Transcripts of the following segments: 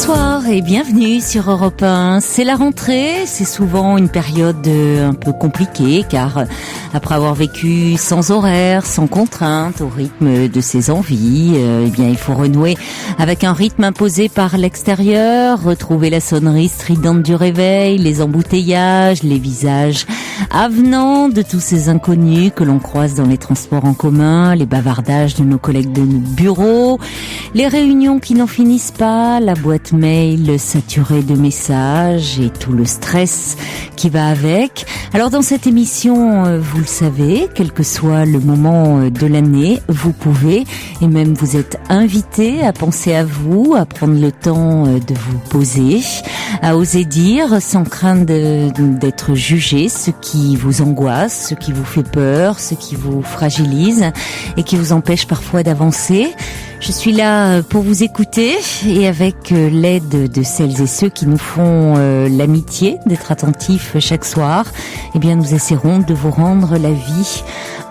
Bonsoir et bienvenue sur Europe 1. C'est la rentrée, c'est souvent une période un peu compliquée car après avoir vécu sans horaire, sans contrainte, au rythme de ses envies, eh bien il faut renouer avec un rythme imposé par l'extérieur, retrouver la sonnerie stridente du réveil, les embouteillages, les visages avenants de tous ces inconnus que l'on croise dans les transports en commun, les bavardages de nos collègues de bureau, les réunions qui n'en finissent pas, la boîte mail saturée de messages et tout le stress qui va avec. Alors dans cette émission, vous le savez, quel que soit le moment de l'année, vous pouvez et même vous êtes invité à penser à vous, à prendre le temps de vous poser, à oser dire sans crainte d'être jugé ce qui vous angoisse, ce qui vous fait peur, ce qui vous fragilise et qui vous empêche parfois d'avancer. Je suis là pour vous écouter et avec l'aide de celles et ceux qui nous font l'amitié d'être attentifs chaque soir, eh bien nous essaierons de vous rendre la vie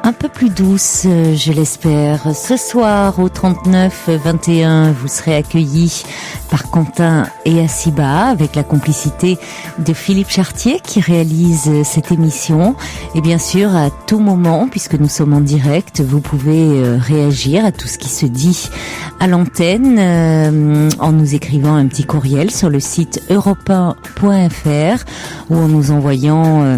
un peu plus douce, je l'espère. Ce soir au 39 21, vous serez accueillis par Quentin et Asiba avec la complicité de Philippe Chartier qui réalise cette émission. Et bien sûr, à tout moment, puisque nous sommes en direct, vous pouvez réagir à tout ce qui se dit à l'antenne en nous écrivant un petit courriel sur le site europe1.fr ou en nous envoyant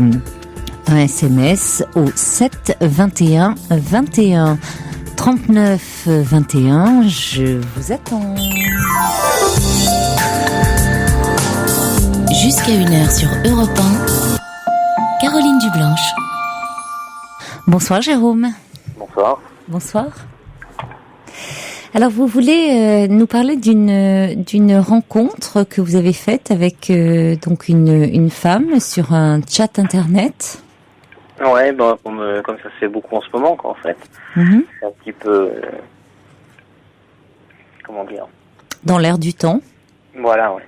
un SMS au 7 21 21 39 21. Je vous attends. Jusqu'à 1h sur Europe 1, Caroline Dublanche. Bonsoir Jérôme. Bonsoir. Bonsoir. Alors vous voulez nous parler d'une rencontre que vous avez faite avec donc une femme sur un chat internet. Ouais, bah, comme ça se fait beaucoup en ce moment, quoi, en fait. C'est un petit peu, comment dire. Dans l'air du temps. Voilà, ouais.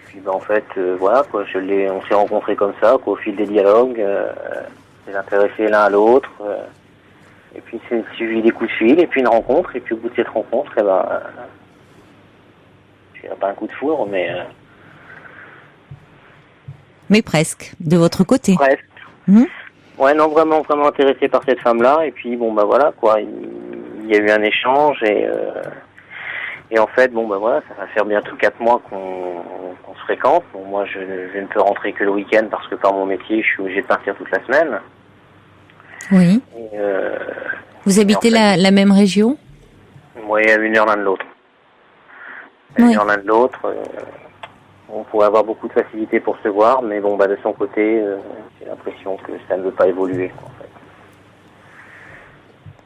Puis, bah, en fait, voilà, quoi, on s'est rencontrés comme ça, quoi, au fil des dialogues, les intéressés l'un à l'autre, et puis c'est suivi des coups de fil, et puis une rencontre, et puis au bout de cette rencontre, je dirais pas un coup de foudre, mais presque, de votre côté. Presque. Ouais, non, vraiment intéressé par cette femme-là, et puis bon, bah voilà, quoi, il y a eu un échange, et en fait, bon, bah voilà, ça va faire bientôt 4 mois qu'on se fréquente. Bon, moi, je ne peux rentrer que le week-end parce que par mon métier, je suis obligé de partir toute la semaine. Oui. Et, vous habitez en fait, la même région? Oui, à 1 heure l'un de l'autre. Oui. 1 heure l'un de l'autre. On pourrait avoir beaucoup de facilité pour se voir, mais bon, bah de son côté, j'ai l'impression que ça ne veut pas évoluer, quoi, en fait.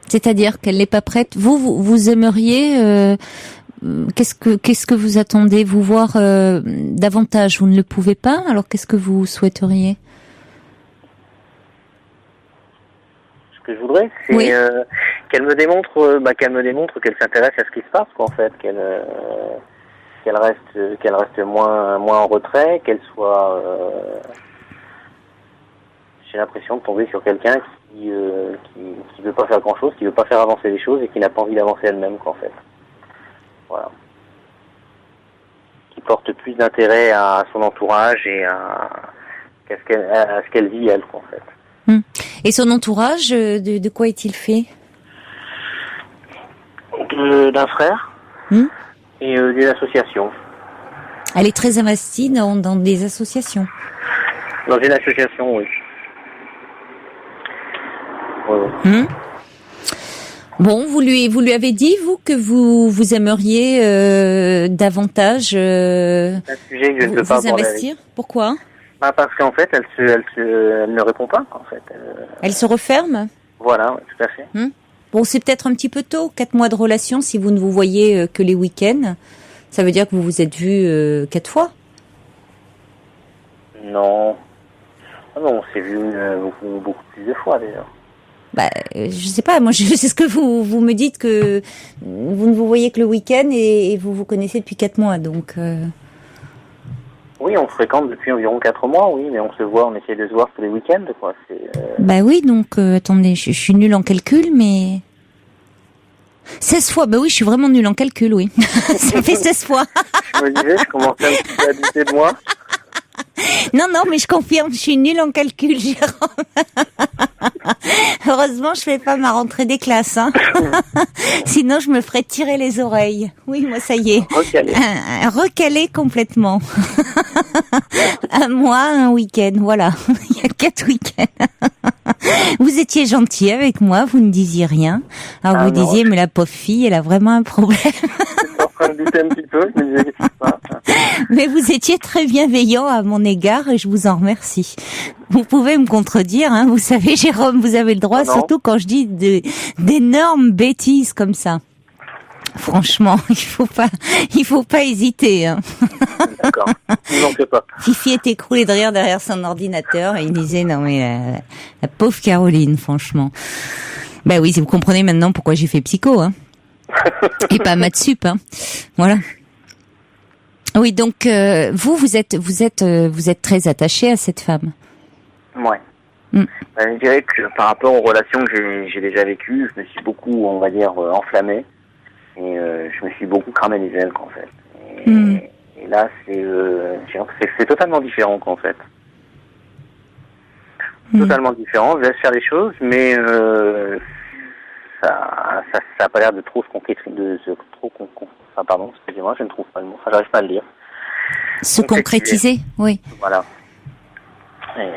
C'est-à-dire qu'elle n'est pas prête. Vous aimeriez qu'est-ce que vous attendez, vous voir davantage? Vous ne le pouvez pas. Alors qu'est-ce que vous souhaiteriez? Ce que je voudrais, c'est oui. Qu'elle me démontre qu'elle s'intéresse à ce qui se passe, quoi, en fait, qu'elle reste moins en retrait, qu'elle soit. J'ai l'impression de tomber sur quelqu'un qui veut pas faire grand chose, qui veut pas faire avancer les choses et qui n'a pas envie d'avancer elle-même, quoi, en fait. Voilà. Qui porte plus d'intérêt à son entourage et à ce qu'elle vit elle, quoi, en fait. Et son entourage, de quoi est-il fait? D'un frère. Et d'une association. Elle est très investie dans des associations. Dans une association, oui. Bon, vous lui avez dit, vous, que vous aimeriez davantage un sujet que je ne peux pas investir. Pourquoi? Parce qu'en fait, elle ne répond pas, en fait. Elle se referme? Voilà, ouais, tout à fait. Bon, c'est peut-être un petit peu tôt, 4 mois de relation, si vous ne vous voyez que les week-ends. Ça veut dire que vous vous êtes vus 4 fois? Non. Non, on s'est vus beaucoup plus de fois, déjà. Bah, je sais pas, moi, c'est ce que vous me dites, que vous ne vous voyez que le week-end et vous vous connaissez depuis 4 mois, donc... Oui, on se fréquente depuis environ 4 mois, oui, mais on essaie de se voir tous les week-ends, quoi. Bah oui, donc, attendez, je suis nulle en calcul, mais... 16 fois, bah oui, je suis vraiment nulle en calcul, oui. Ça fait 16 fois. Je me disais, je commençais un petit peu à douter de moi. Non, mais je confirme, je suis nulle en calcul, Jérôme. Heureusement, je fais pas ma rentrée des classes, hein. Sinon, je me ferais tirer les oreilles. Oui, moi, ça y est. Recalé complètement. Un mois, un week-end, voilà. Il y a 4 week-ends. Vous étiez gentil avec moi, vous ne disiez rien. Alors, vous disiez, mais la pauvre fille, elle a vraiment un problème. En train de douter un petit peu, je me disais, qu'est-ce qui se passe ? Mais vous étiez très bienveillant à mon égard et je vous en remercie. Vous pouvez me contredire, hein, vous savez, Jérôme, vous avez le droit, surtout quand je dis d'énormes bêtises comme ça. Franchement, il faut pas hésiter, hein. D'accord, n'en fais pas. Fifi était écroulé de rire derrière son ordinateur et il disait, non mais la pauvre Caroline, franchement. Ben oui, vous comprenez maintenant pourquoi j'ai fait psycho, hein. Et pas maths sup, hein. Voilà. Oui, donc vous êtes très attaché à cette femme. Ouais. Je dirais que par rapport aux relations que j'ai déjà vécues, je me suis beaucoup, on va dire, enflammé et je me suis beaucoup cramé les ailes, en fait. Et là, c'est totalement différent, en fait. Totalement différent. Je laisse faire les choses, mais ça a pas l'air de trop se concrétiser, pardon, excusez-moi, je ne trouve pas le mot, j'arrive pas à le dire. Se concrétiser, oui. Voilà. Et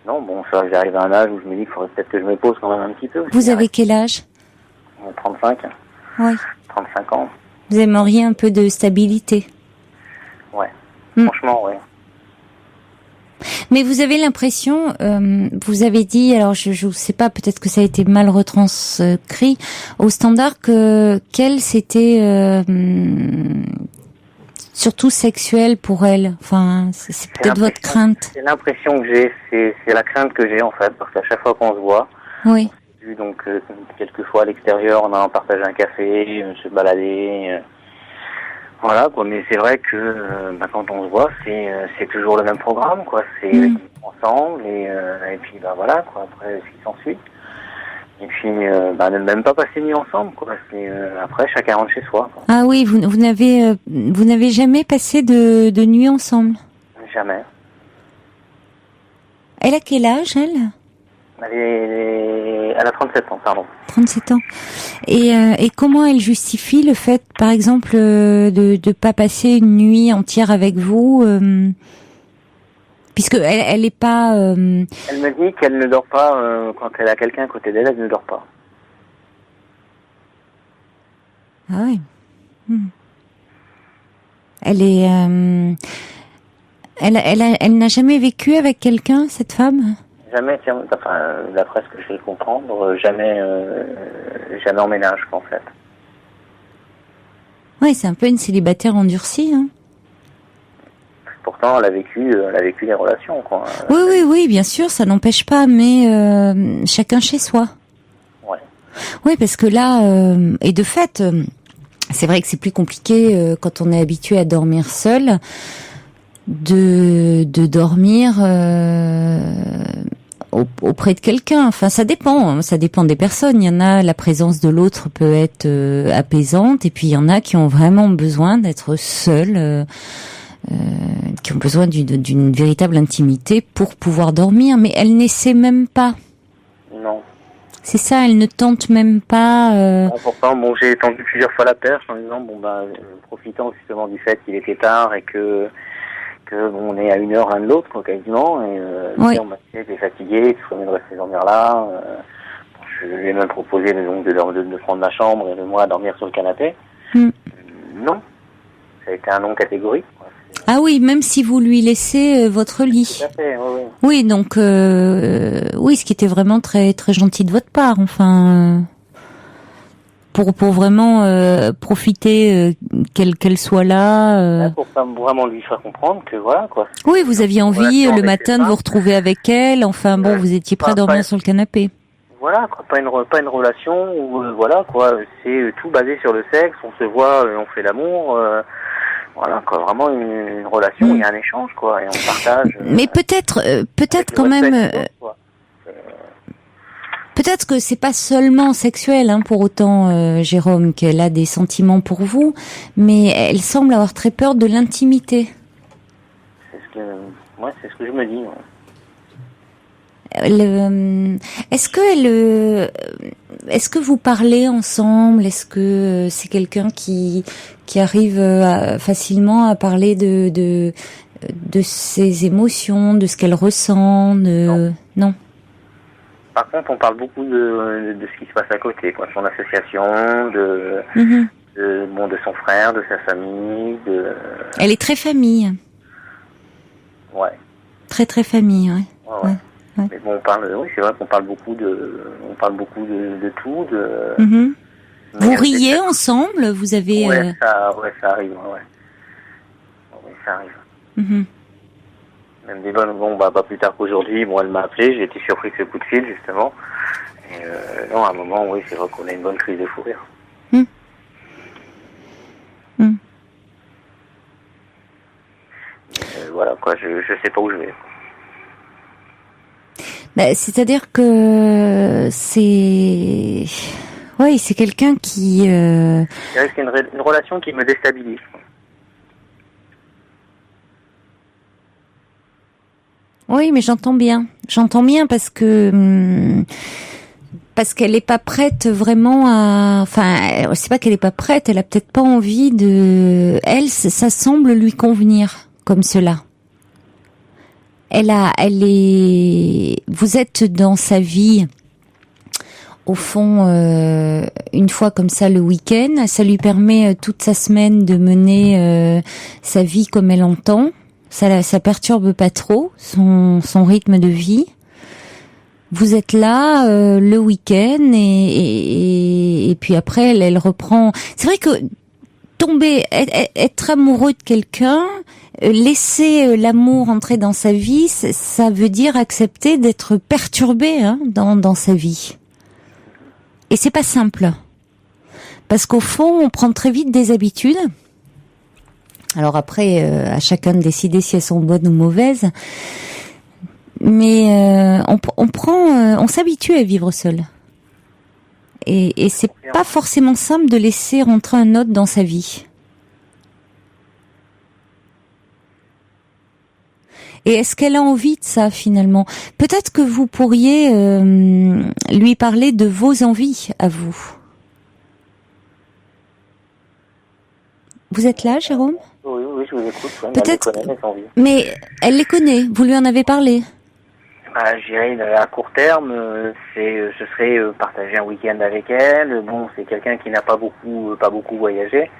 non, bon, ça, j'arrive à un âge où je me dis qu'il faudrait peut-être que je me pose quand même un petit peu. Vous avez quel âge? 35. Oui. 35 ans. Vous aimeriez un peu de stabilité? Ouais. Franchement, ouais. Mais vous avez l'impression, vous avez dit, alors je sais pas, peut-être que ça a été mal retranscrit au standard, qu'elle c'était surtout sexuel pour elle. Enfin, c'est peut-être votre crainte. C'est l'impression que j'ai, c'est la crainte que j'ai en fait, parce qu'à chaque fois qu'on se voit, oui. On s'est vu donc quelques fois à l'extérieur, on a partagé un café, se balader. Voilà, quoi, mais c'est vrai que quand on se voit, c'est toujours le même programme, quoi. C'est ensemble et puis voilà, quoi. Après, ce qui s'ensuit. Et puis ne même pas passer nuit ensemble, quoi. C'est après chacun rentre chez soi, quoi. Ah oui, vous n'avez jamais passé de nuit ensemble? Jamais. Elle a quel âge, elle? Elle a 37 ans, pardon. 37 ans. Et comment elle justifie le fait, par exemple, de pas passer une nuit entière avec vous, puisque elle est pas. Elle me dit qu'elle ne dort pas quand elle a quelqu'un à côté d'elle, elle ne dort pas. Ah oui. Elle est. Elle n'a jamais vécu avec quelqu'un, cette femme? Jamais, d'après ce que je vais comprendre, jamais en ménage, en fait. Oui, c'est un peu une célibataire endurcie, hein. Pourtant, elle a vécu les relations, quoi. Oui, bien sûr, ça n'empêche pas, mais chacun chez soi. Ouais. Oui, parce que là, et de fait, c'est vrai que c'est plus compliqué quand on est habitué à dormir seul, de dormir auprès de quelqu'un. Enfin, ça dépend des personnes. Il y en a, la présence de l'autre peut être apaisante, et puis il y en a qui ont vraiment besoin d'être seuls, qui ont besoin d'une véritable intimité pour pouvoir dormir. Mais elle n'essaie même pas. Non. C'est ça, elle ne tente même pas. Pourtant, j'ai tendu plusieurs fois la perche en disant profitant justement du fait qu'il était tard et que on est à 1 heure l'un de l'autre, quoi, quasiment, et oui. On m'a dit, t'es fatigué, tu ferais mieux de rester dormir là. Je lui ai même proposé de prendre ma chambre et de moi dormir sur le canapé. Non, ça a été un non catégorique, quoi. Ah oui, même si vous lui laissez votre lit. Tout à fait, oui. Oui, donc oui, ce qui était vraiment très très gentil de votre part, enfin. Pour vraiment profiter qu'elle soit là. Pour vraiment lui faire comprendre que voilà, quoi. Oui, vous aviez envie le matin de vous retrouver avec elle. Enfin bon, vous étiez prêt à dormir sur le canapé. Voilà, quoi, pas une relation où voilà, quoi. C'est tout basé sur le sexe. On se voit, on fait l'amour. Voilà, quoi. Vraiment une relation. Il y a un échange, quoi, et on partage. Mais peut-être quand même. Peut-être que c'est pas seulement sexuel, hein, pour autant, Jérôme, qu'elle a des sentiments pour vous, mais elle semble avoir très peur de l'intimité. C'est ce que je me dis. Ouais. Est-ce que vous parlez ensemble? Est-ce que c'est quelqu'un qui arrive facilement à parler de ses émotions, de ce qu'elle ressent? Non. Par contre, on parle beaucoup de ce qui se passe à côté, quoi. Son association, de son frère, de sa famille, Elle est très famille. Ouais. Très très famille, ouais. Ouais. Mais bon, c'est vrai qu'on parle beaucoup de tout, Vous riez ensemble? Vous avez... ça arrive, ouais. Oui, ça arrive. Même pas plus tard qu'aujourd'hui, elle m'a appelé, j'ai été surpris de ce coup de fil, justement. Et à un moment, oui, c'est vrai qu'on a une bonne crise de fou rire. Voilà, quoi, je sais pas où je vais. C'est-à-dire que c'est quelqu'un qui... C'est une relation qui me déstabilise. Oui, mais j'entends bien parce qu'elle est pas prête vraiment à... Enfin, c'est pas qu'elle est pas prête, elle a peut-être pas envie de... Elle, ça semble lui convenir comme cela. Vous êtes dans sa vie, au fond, une fois comme ça le week-end, ça lui permet toute sa semaine de mener sa vie comme elle entend. Ça perturbe pas trop son rythme de vie. Vous êtes là le week-end et puis après elle reprend. C'est vrai que être amoureux de quelqu'un, laisser l'amour entrer dans sa vie, ça veut dire accepter d'être perturbé, hein, dans sa vie. Et c'est pas simple. Parce qu'au fond, on prend très vite des habitudes. Alors après, à chacun de décider si elles sont bonnes ou mauvaises. Mais on s'habitue à vivre seul. Et c'est pas forcément simple de laisser rentrer un autre dans sa vie. Et est-ce qu'elle a envie de ça finalement? Peut-être que vous pourriez lui parler de vos envies à vous. Vous êtes là, Jérôme? Oui, je vous écoute. Ouais, peut-être, elle connaît mes envies. Mais elle les connaît. Vous lui en avez parlé? Je dirais à court terme, ce serait partager un week-end avec elle. Bon, c'est quelqu'un qui n'a pas beaucoup voyagé.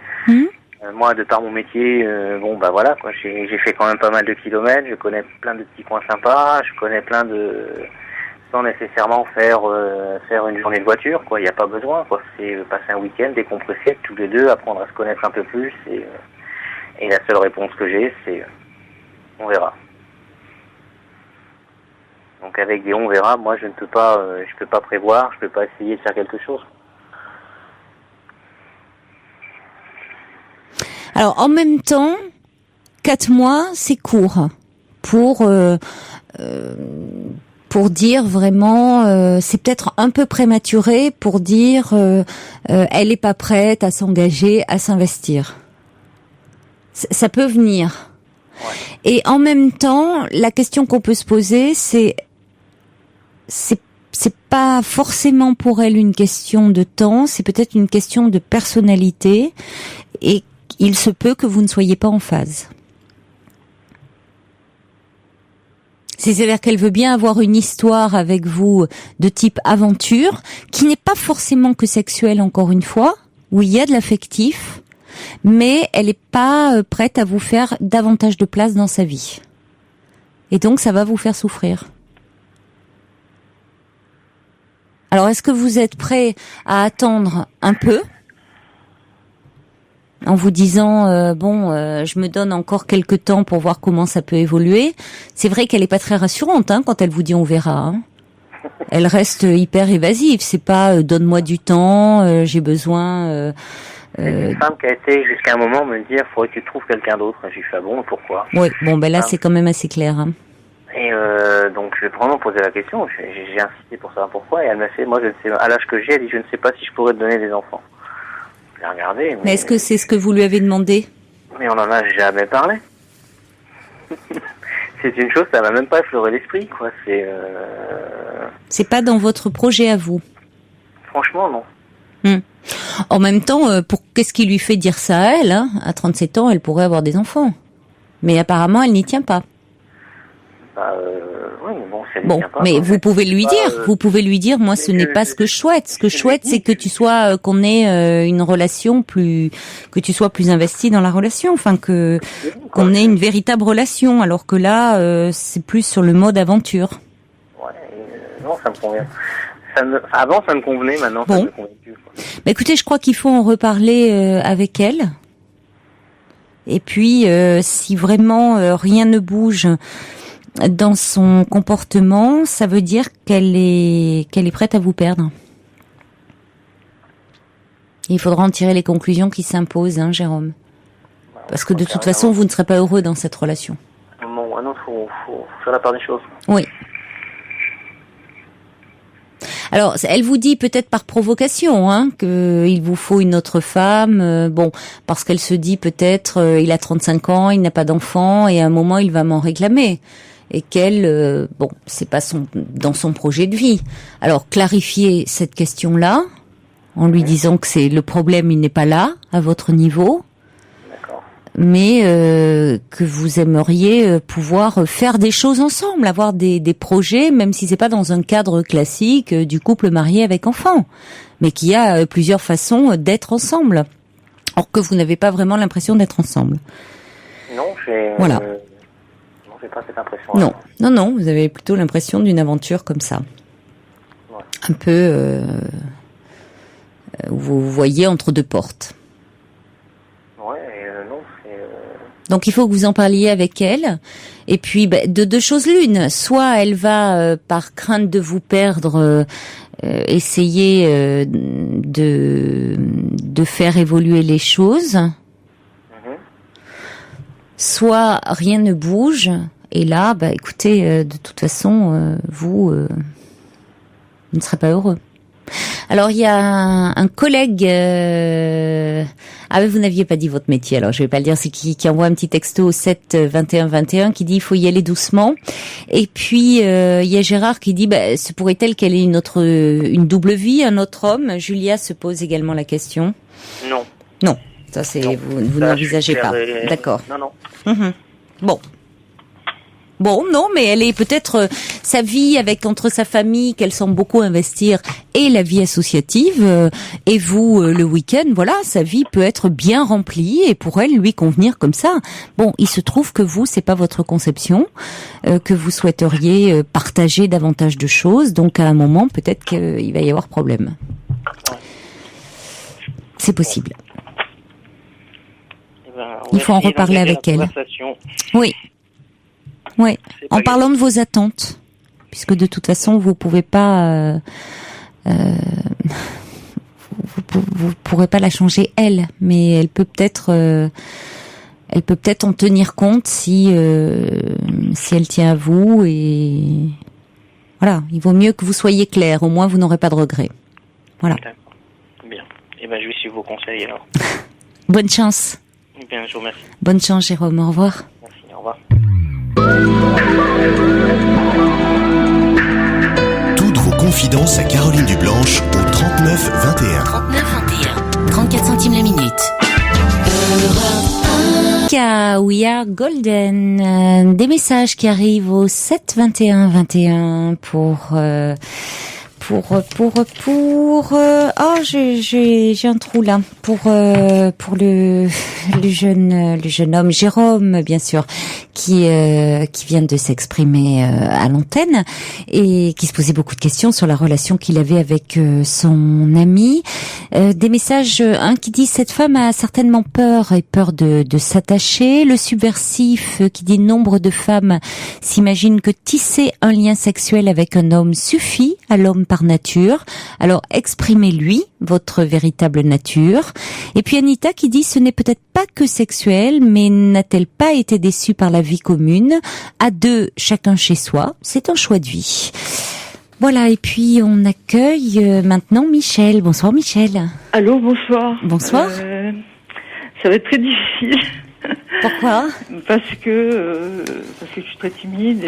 Moi, de par mon métier, voilà, quoi. J'ai fait quand même pas mal de kilomètres. Je connais plein de petits coins sympas. Je connais plein de, sans nécessairement faire une journée de voiture, quoi. Il n'y a pas besoin, quoi. C'est passer un week-end, décompresser tous les deux, apprendre à se connaître un peu plus. Et la seule réponse que j'ai, c'est on verra. Donc avec des on verra, moi je peux pas prévoir, je peux pas essayer de faire quelque chose. Alors en même temps, 4 mois, c'est court pour dire vraiment, c'est peut-être un peu prématuré pour dire elle est pas prête à s'engager, à s'investir. Ça peut venir. Ouais. Et en même temps, la question qu'on peut se poser, c'est pas forcément pour elle une question de temps, c'est peut-être une question de personnalité, et il se peut que vous ne soyez pas en phase. C'est-à-dire qu'elle veut bien avoir une histoire avec vous de type aventure, qui n'est pas forcément que sexuelle, encore une fois, où il y a de l'affectif, mais elle n'est pas prête à vous faire davantage de place dans sa vie. Et donc ça va vous faire souffrir. Alors est-ce que vous êtes prêt à attendre un peu, en vous disant je me donne encore quelques temps pour voir comment ça peut évoluer? C'est vrai qu'elle est pas très rassurante, hein, quand elle vous dit on verra, hein. Elle reste hyper évasive, c'est pas donne-moi du temps, j'ai besoin. C'est une femme qui a été jusqu'à un moment me dire faudrait que tu trouves quelqu'un d'autre. J'ai fait bon, pourquoi? Oui, bon là c'est quand même assez clair, hein. Et donc je vais vraiment poser la question, j'ai insisté pour savoir pourquoi, et elle m'a fait, moi je ne sais, à l'âge que j'ai, elle dit je ne sais pas si je pourrais te donner des enfants. Je l'ai regardé. Mais est-ce que c'est ce que vous lui avez demandé? Mais on en a jamais parlé. C'est une chose, ça m'a même pas effleuré l'esprit, quoi. C'est pas dans votre projet à vous? Franchement, non. En même temps, qu'est-ce qui lui fait dire ça à elle, hein? À 37 ans, elle pourrait avoir des enfants. Mais apparemment, elle n'y tient pas. Oui, mais bon, ça lui Bon, tient pas, mais quoi. vous pouvez lui dire, moi, ce n'est pas ce que je souhaite. Ce que je souhaite, c'est que tu sois, qu'on ait une relation que tu sois plus investi dans la relation, enfin qu'on ait une véritable relation. Alors que là, c'est plus sur le mode aventure. Ouais, non, ça me convient. Avant, ça me convenait, maintenant, ça me convient plus, quoi. Bah, écoutez, je crois qu'il faut en reparler avec elle. Et puis, si vraiment rien ne bouge dans son comportement, ça veut dire qu'elle est prête à vous perdre. Il faudra en tirer les conclusions qui s'imposent, hein, Jérôme. Parce que de toute façon, vous ne serez pas heureux dans cette relation. Non, faut faire la part des choses. Oui. Alors, elle vous dit peut-être par provocation, hein, qu'il vous faut une autre femme, parce qu'elle se dit peut-être, il a 35 ans, il n'a pas d'enfant, et à un moment, il va m'en réclamer. Et qu'elle, c'est pas dans son projet de vie. Alors, clarifier cette question-là, en lui disant que le problème, il n'est pas là, à votre niveau. D'accord. Mais que vous aimeriez pouvoir faire des choses ensemble, avoir des projets, même si c'est pas dans un cadre classique du couple marié avec enfant, mais qu'il y a plusieurs façons d'être ensemble. Or que vous n'avez pas vraiment l'impression d'être ensemble. Non, voilà. J'ai pas cette impression. Non, vous avez plutôt l'impression d'une aventure comme ça. Ouais. Un peu, vous voyez entre deux portes. Ouais, non, Donc il faut que vous en parliez avec elle. Et puis de deux choses l'une. Soit elle va, par crainte de vous perdre, essayer de faire évoluer les choses. Soit rien ne bouge. Et là, écoutez, de toute façon, vous ne serez pas heureux. Alors il y a un collègue, vous n'aviez pas dit votre métier, alors je vais pas le dire, c'est qui envoie un petit texto au 7 21 21 qui dit il faut y aller doucement. Et puis il y a Gérard qui dit se pourrait-elle qu'elle ait une double vie, un autre homme? Julia se pose également la question. Non, ça c'est vous n'envisagez pas. D'accord. Non. Bon, non, mais elle est peut-être sa vie entre sa famille qu'elle semble beaucoup investir et la vie associative et vous le week-end, voilà, sa vie peut être bien remplie et pour elle lui convenir comme ça. Bon, il se trouve que vous, c'est pas votre conception, que vous souhaiteriez partager davantage de choses, donc à un moment peut-être qu'il va y avoir problème. C'est possible. Il faut en reparler avec elle. Oui. Ouais. En parlant de vos attentes, puisque de toute façon vous pouvez pas, vous pourrez pas la changer elle, mais elle peut peut-être en tenir compte si elle tient à vous et voilà. Il vaut mieux que vous soyez clair, au moins vous n'aurez pas de regrets. Voilà. D'accord. Bien. Je vais suivre vos conseils alors. Bonne chance. Bien, je vous remercie. Bonne chance, Jérôme. Au revoir. Merci. Au revoir. Toutes vos confidences à Caroline Dublanche au 39 21. 39 21. 34 centimes la minute. We are golden. Des messages qui arrivent au 7 21 21 pour j'ai un trou là pour le jeune homme Jérôme, bien sûr, qui vient de s'exprimer à l'antenne et qui se posait beaucoup de questions sur la relation qu'il avait avec son ami. Des messages, un qui dit cette femme a certainement peur de s'attacher. Le subversif qui dit nombre de femmes s'imaginent que tisser un lien sexuel avec un homme suffit à l'homme par nature. Alors exprimez-lui votre véritable nature. Et puis Anita qui dit ce n'est peut-être pas que sexuel, mais n'a-t-elle pas été déçue par la vie commune? À deux, chacun chez soi, c'est un choix de vie. Voilà, et puis on accueille maintenant Michel. Bonsoir Michel. Allô, bonsoir. Bonsoir. Ça va être très difficile. Pourquoi? Parce que je suis très timide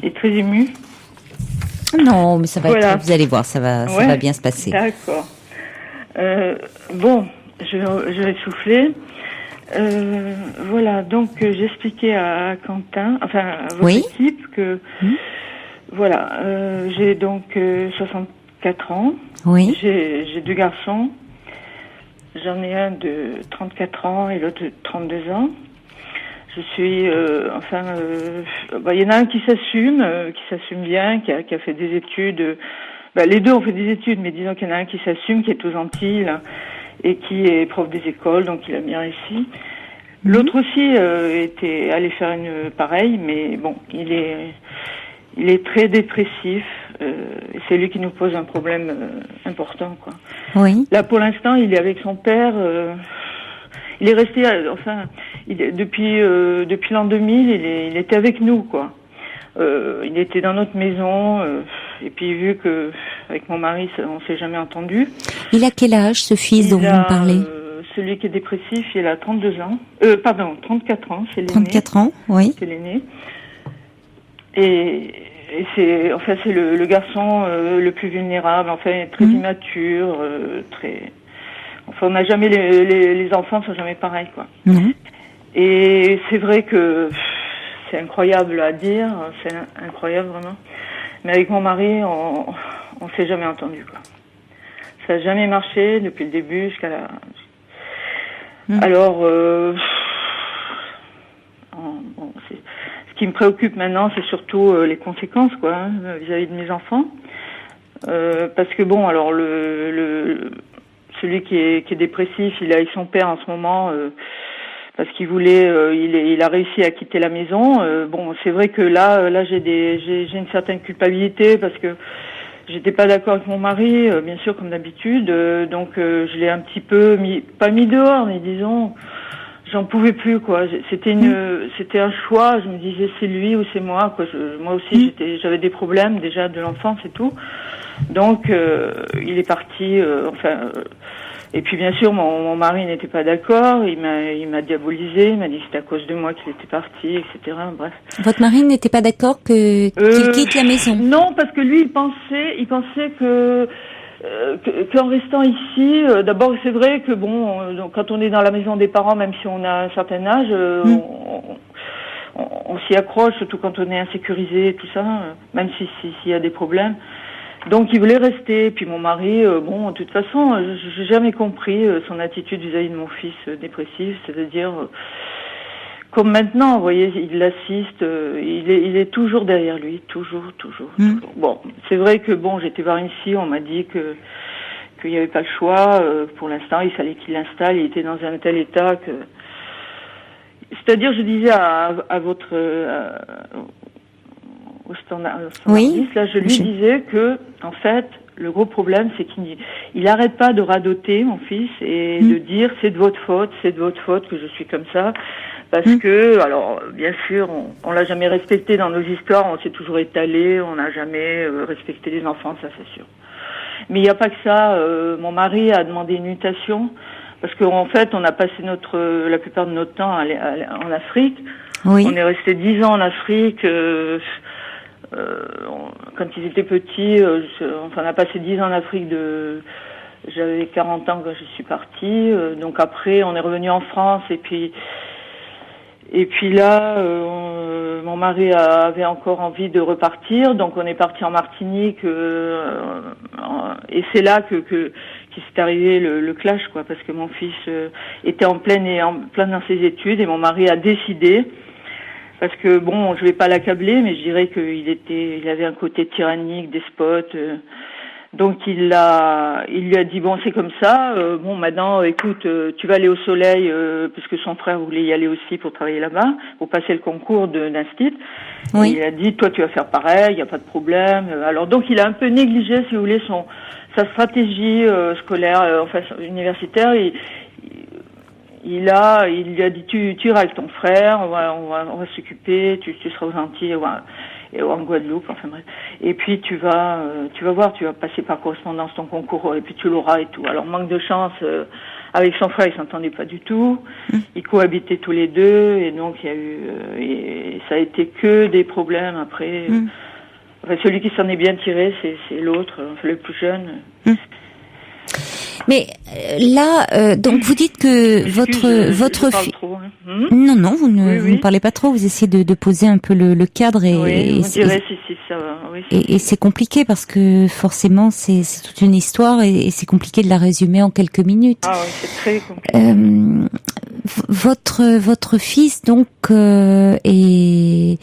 et très émue. Non, mais ça va Voilà. être, vous allez voir, ça va bien se passer. D'accord. Bon, je vais souffler. Voilà, donc j'expliquais à Quentin, enfin à votre Oui. équipe que voilà, j'ai donc 64 ans. Oui. J'ai deux garçons. J'en ai un de 34 ans et l'autre de 32 ans. Je suis, il y en a un qui s'assume bien, qui a fait des études. Les deux ont fait des études, mais disons qu'il y en a un qui s'assume, qui est tout gentil, là, et qui est prof des écoles, donc il a bien réussi. L'autre aussi était allé faire une pareille, mais bon, il est très dépressif. Et c'est lui qui nous pose un problème important, quoi. Oui. Là, pour l'instant, il est avec son père. Il est resté, depuis l'an 2000, il était avec nous, quoi. Il était dans notre maison. Et puis, vu que avec mon mari, on s'est jamais entendu. Il a quel âge, ce fils dont vous me parlez? Celui qui est dépressif, il a 32 ans. 34 ans, c'est l'aîné. 34 ans, oui. C'est l'aîné. Et c'est le garçon le plus vulnérable, très immature, très. Enfin, on n'a jamais les enfants sont jamais pareils, quoi. Non. Et c'est vrai que c'est incroyable à dire, c'est incroyable vraiment. Mais avec mon mari, on s'est jamais entendu, quoi. Ça n'a jamais marché depuis le début jusqu'à la. Alors, ce qui me préoccupe maintenant, c'est surtout les conséquences, quoi, vis-à-vis de mes enfants. Parce que bon, alors celui qui est dépressif, il est avec son père en ce moment, parce qu'il voulait, il a réussi à quitter la maison. Bon, c'est vrai que là, j'ai une certaine culpabilité parce que j'étais pas d'accord avec mon mari, bien sûr, comme d'habitude. Donc, je l'ai un petit peu pas mis dehors, mais disons. J'en pouvais plus, quoi. C'était un choix. Je me disais c'est lui ou c'est moi, quoi. Moi aussi j'avais des problèmes déjà de l'enfance et tout. Donc il est parti. Et puis bien sûr mon mari n'était pas d'accord. Il m'a diabolisé. Il m'a dit que c'était à cause de moi qu'il était parti, etc. Bref. Votre mari n'était pas d'accord qu'il quitte la maison? Non, parce que lui il pensait que qu'en restant ici, d'abord c'est vrai que bon, donc, quand on est dans la maison des parents, même si on a un certain âge, on s'y accroche, surtout quand on est insécurisé, tout ça, même s'il y a des problèmes. Donc il voulait rester. Puis mon mari, de toute façon, j'ai jamais compris son attitude vis-à-vis de mon fils dépressif, c'est-à-dire comme maintenant, vous voyez, il l'assiste, il est toujours derrière lui, toujours. Bon, c'est vrai que bon, j'étais voir une psy, on m'a dit qu'il n'y avait pas le choix. Pour l'instant, il fallait qu'il l'installe. Il était dans un tel état que, c'est-à-dire, je disais à votre au standardiste, là, je lui disais que, en fait, le gros problème, c'est qu'il arrête pas de radoter, mon fils, et de dire c'est de votre faute que je suis comme ça. Parce que, alors, bien sûr, on l'a jamais respecté dans nos histoires, on s'est toujours étalé, on n'a jamais respecté les enfants, ça c'est sûr. Mais il n'y a pas que ça, mon mari a demandé une mutation, parce qu'en fait, on a passé la plupart de notre temps en Afrique. Oui. On est resté 10 ans en Afrique, quand ils étaient petits, on a passé 10 ans en Afrique j'avais 40 ans quand je suis partie, donc après, on est revenu en France, et puis là, mon mari avait encore envie de repartir, donc on est parti en Martinique, et c'est là qu'il s'est arrivé le clash, quoi, parce que mon fils était en plein dans ses études, et mon mari a décidé, parce que bon, je vais pas l'accabler, mais je dirais qu'il avait un côté tyrannique, despote, Donc il lui a dit bon c'est comme ça, bon maintenant écoute tu vas aller au soleil parce que son frère voulait y aller aussi pour travailler là-bas, pour passer le concours d'instit. Oui. Il a dit toi tu vas faire pareil, il y a pas de problème. Alors donc il a un peu négligé si vous voulez sa stratégie scolaire enfin universitaire. Il lui a dit tu iras avec ton frère, on va s'occuper, tu seras aux Antilles et en Guadeloupe, enfin bref. Et puis tu vas voir, tu vas passer par correspondance ton concours et puis tu l'auras et tout. Alors manque de chance, avec son frère ils s'entendaient pas du tout, ils cohabitaient tous les deux et donc il y a eu et ça a été que des problèmes après. Enfin, celui qui s'en est bien tiré c'est l'autre, enfin, le plus jeune. Mais là, donc vous dites que votre fille. Non, vous ne parlez pas trop. Vous essayez de poser un peu le cadre et. Oui, on dirait si ça va. Oui, et c'est compliqué parce que forcément c'est toute une histoire et c'est compliqué de la résumer en quelques minutes. Ah oui, c'est très compliqué. Votre fils donc est.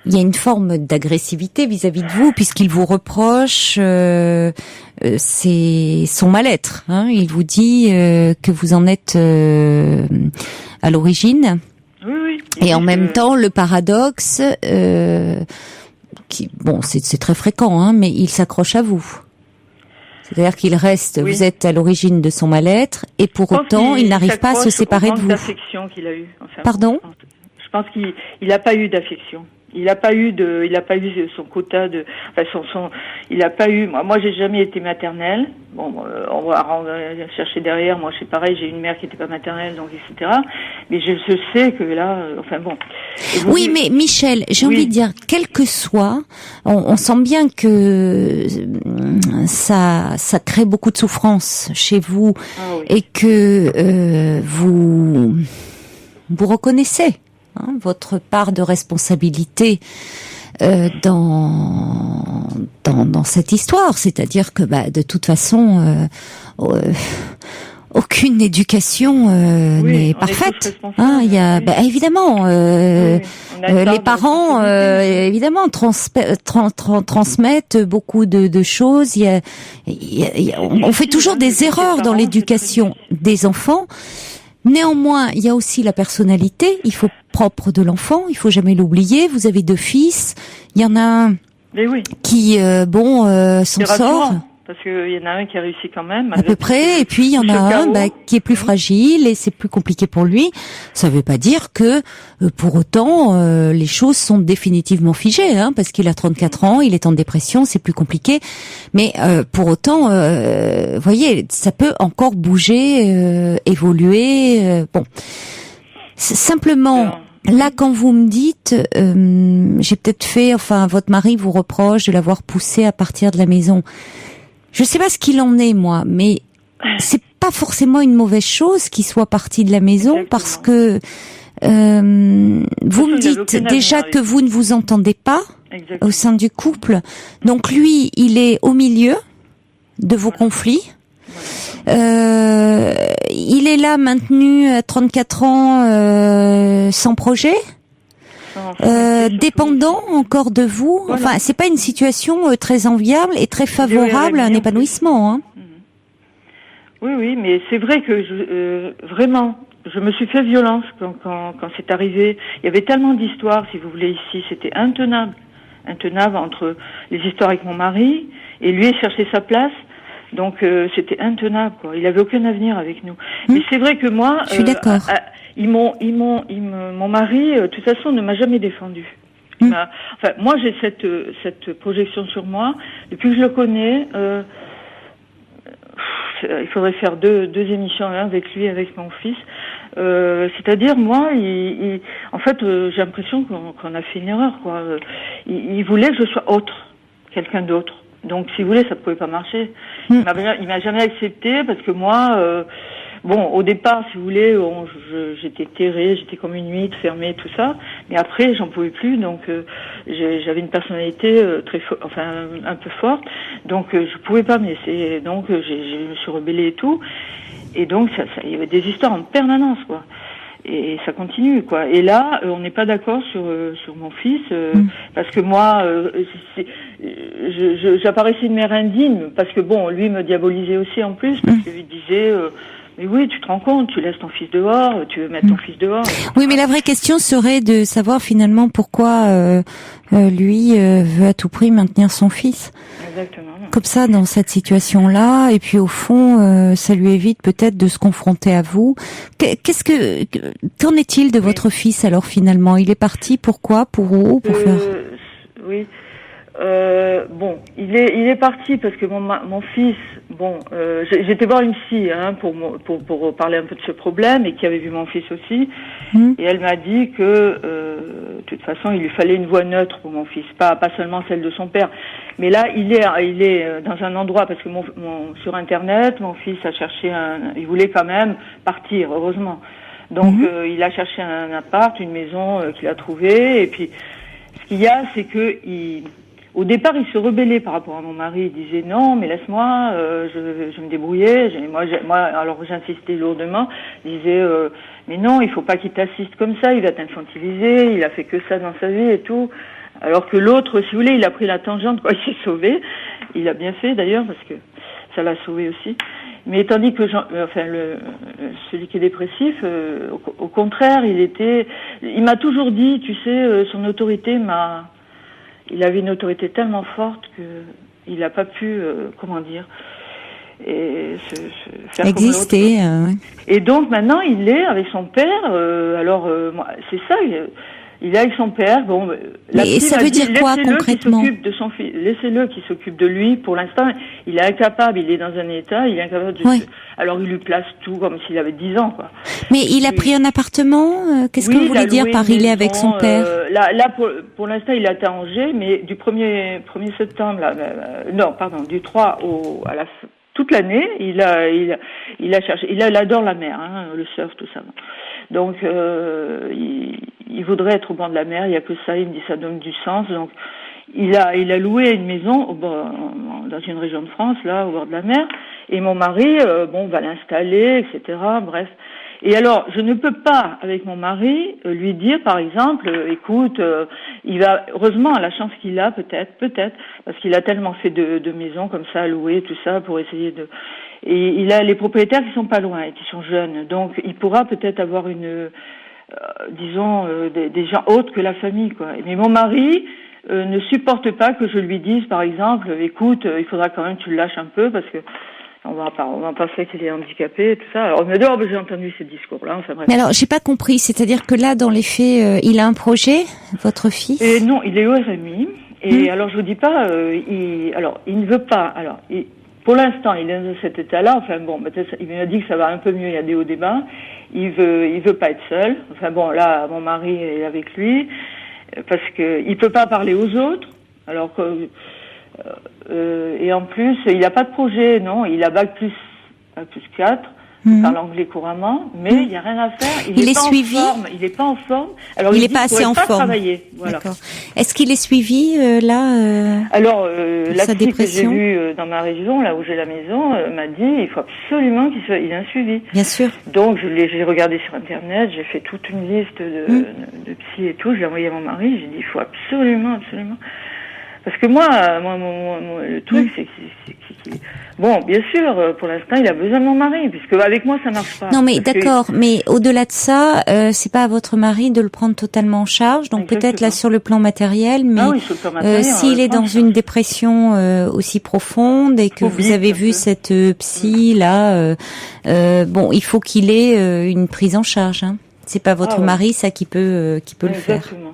Il y a une forme d'agressivité vis-à-vis de vous puisqu'il vous reproche c'est son mal-être. Hein. Il vous dit que vous en êtes à l'origine. Oui. Et en même temps, le paradoxe, c'est très fréquent, hein, mais il s'accroche à vous. C'est-à-dire qu'il reste. Oui. Vous êtes à l'origine de son mal-être, et pour autant, il n'arrive pas à se séparer de vous. D'affection qu'il a eu. Enfin, pardon ? Je pense qu'il n'a pas eu d'affection. Il a pas eu son quota de, enfin il a pas eu. Moi, j'ai jamais été maternelle. Bon, on va chercher derrière. Moi, c'est pareil. J'ai une mère qui était pas maternelle, donc etc. Mais je sais que là, enfin bon. Oui, mais Michel, j'ai envie de dire, quel que soit, on sent bien que ça crée beaucoup de souffrance chez vous et que vous reconnaissez. Hein, votre part de responsabilité dans cette histoire, c'est-à-dire que de toute façon aucune éducation n'est parfaite. Hein, il y a évidemment les parents évidemment transmettent beaucoup de choses. On fait toujours des erreurs dans l'éducation des enfants. Néanmoins, il y a aussi la personnalité, propre de l'enfant, il faut jamais l'oublier. Vous avez 2 fils, il y en a un qui s'en sort. Parce qu'il y en a un qui a réussi quand même. À peu près, et puis il y en a un qui est plus fragile et c'est plus compliqué pour lui. Ça veut pas dire que pour autant les choses sont définitivement figées, hein, parce qu'il a 34 ans, il est en dépression, c'est plus compliqué. Mais pour autant, voyez, ça peut encore bouger, évoluer. Bon, simplement. Là, quand vous me dites, j'ai peut-être votre mari vous reproche de l'avoir poussé à partir de la maison. Je sais pas ce qu'il en est, moi, mais c'est pas forcément une mauvaise chose qu'il soit parti de la maison. Exactement. Parce que vous me dites déjà que vous ne vous entendez pas. Exactement. Au sein du couple. Donc lui, il est au milieu de vos conflits. Il est là maintenu à 34 ans sans projet. Dépendant encore de vous. Voilà. Enfin, c'est pas une situation très enviable et très favorable à un épanouissement. Hein. Oui, mais c'est vrai que vraiment, je me suis fait violence quand c'est arrivé. Il y avait tellement d'histoires, si vous voulez, ici, c'était intenable entre les histoires avec mon mari et lui chercher sa place. Donc c'était intenable, quoi. Il avait aucun avenir avec nous. Mais c'est vrai que moi, je suis d'accord. Mon mari, de toute façon, ne m'a jamais défendu. Moi, j'ai cette projection sur moi. Depuis que je le connais, il faudrait faire deux émissions avec lui, avec mon fils. C'est-à-dire, moi, en fait, j'ai l'impression qu'on a fait une erreur, quoi. Il voulait que je sois quelqu'un d'autre. Donc, si vous voulez, ça pouvait pas marcher. Il m'a jamais accepté parce que moi, au départ, si vous voulez, j'étais terrée, j'étais comme une huître fermée, tout ça. Mais après, j'en pouvais plus. Donc, j'avais une personnalité un peu forte. Donc, je pouvais pas me laisser. Donc, je me suis rebellée et tout. Et donc, il y avait des histoires en permanence, quoi. et ça continue, quoi. Et là, on n'est pas d'accord sur mon fils, parce que moi, j'apparaissais une mère indigne, parce que bon, lui me diabolisait aussi en plus, parce qu'il disait. Mais oui, tu te rends compte, tu laisses ton fils dehors, tu veux mettre ton fils dehors. Oui, mais la vraie question serait de savoir finalement pourquoi lui veut à tout prix maintenir son fils. Exactement. Comme ça, dans cette situation-là, et puis au fond, ça lui évite peut-être de se confronter à vous. Qu'en est-il de votre fils alors finalement? Il est parti pourquoi? Pour où? Pour faire... Oui. Bon, il est parti parce que mon fils, bon, j'étais voir une psy pour parler un peu de ce problème et qui avait vu mon fils aussi, et elle m'a dit que de toute façon il lui fallait une voix neutre pour mon fils, pas seulement celle de son père. Mais là il est dans un endroit parce que sur internet mon fils a cherché il voulait quand même partir, heureusement. Donc il a cherché un appart, une maison qu'il a trouvé, et puis ce qu'il y a c'est que au départ, il se rebellait par rapport à mon mari. Il disait non, mais laisse-moi, je me débrouillais. Moi, alors j'insistais lourdement. Il disait mais non, il faut pas qu'il t'assiste comme ça. Il va t'infantiliser. Il a fait que ça dans sa vie et tout. Alors que l'autre, si vous voulez, il a pris la tangente, quoi. Il s'est sauvé. Il a bien fait d'ailleurs parce que ça l'a sauvé aussi. Mais tandis que celui qui est dépressif, au contraire, il m'a toujours dit, tu sais, son autorité il avait une autorité tellement forte que il n'a pas pu, faire exister. Et donc maintenant, il est avec son père. C'est ça. Il est avec son père. Bon, mais ça veut dire quoi concrètement? Laissez-le qui s'occupe de lui. Pour l'instant, il est incapable. Il est dans un état. Il est incapable de. Oui. Alors il lui place tout comme s'il avait 10 ans, quoi. Mais il a pris un appartement. Qu'est-ce que vous voulez dire par il est avec son père? Là pour l'instant, il est à Angers, mais du 1er septembre, du 3 à la toute l'année, il a cherché. Il adore la mer, le surf, tout ça. Donc il voudrait être au bord de la mer. Il y a que ça. Il me dit ça donne du sens. Donc il a loué une maison dans une région de France, là, au bord de la mer. Et mon mari, va l'installer, etc. Bref. Et alors, je ne peux pas, avec mon mari, lui dire, par exemple, écoute, heureusement, la chance qu'il a, peut-être, parce qu'il a tellement fait de maisons comme ça, à louer, tout ça, pour essayer de... Et il a les propriétaires qui sont pas loin et qui sont jeunes. Donc, il pourra peut-être avoir des gens autres que la famille, quoi. Mais mon mari ne supporte pas que je lui dise, par exemple, écoute, il faudra quand même que tu le lâches un peu, parce que on va penser qu'il est handicapé et tout ça. Alors, j'ai entendu ces discours-là. Enfin, bref. Mais alors, j'ai pas compris. C'est-à-dire que là, dans les faits, il a un projet, votre fils? Et non, il est au RMI. Et alors, je vous dis pas, il ne veut pas. Alors, pour l'instant, il est dans cet état-là. Enfin bon, peut-être, il m'a dit que ça va un peu mieux. Il y a des hauts, des bas. Il veut pas être seul. Enfin bon, là, mon mari est avec lui parce que il peut pas parler aux autres. Alors que et en plus, il n'a pas de projet, non. Il a bac plus 4, il parle anglais couramment, mais il n'y a rien à faire. Il est suivi. Il n'est pas en forme. Alors il n'est pas assez en forme. Travailler. Voilà. D'accord. Est-ce qu'il est suivi Alors la sa psy dépression que j'ai vue dans ma région, là où j'ai la maison, m'a dit il faut absolument qu'il ait un suivi. Bien sûr. Donc j'ai regardé sur internet, j'ai fait toute une liste de psy et tout. Je l'ai envoyé à mon mari. J'ai dit il faut absolument. Parce que moi, le truc, c'est bon, bien sûr, pour l'instant, il a besoin de mon mari, puisque avec moi, ça marche pas. Non, mais d'accord, mais au-delà de ça, c'est pas à votre mari de le prendre totalement en charge, donc peut-être là sur le plan matériel, mais s'il est dans une dépression aussi profonde et que vous avez vu cette psy là, il faut qu'il ait une prise en charge. C'est pas votre mari, ça qui peut le faire. Exactement.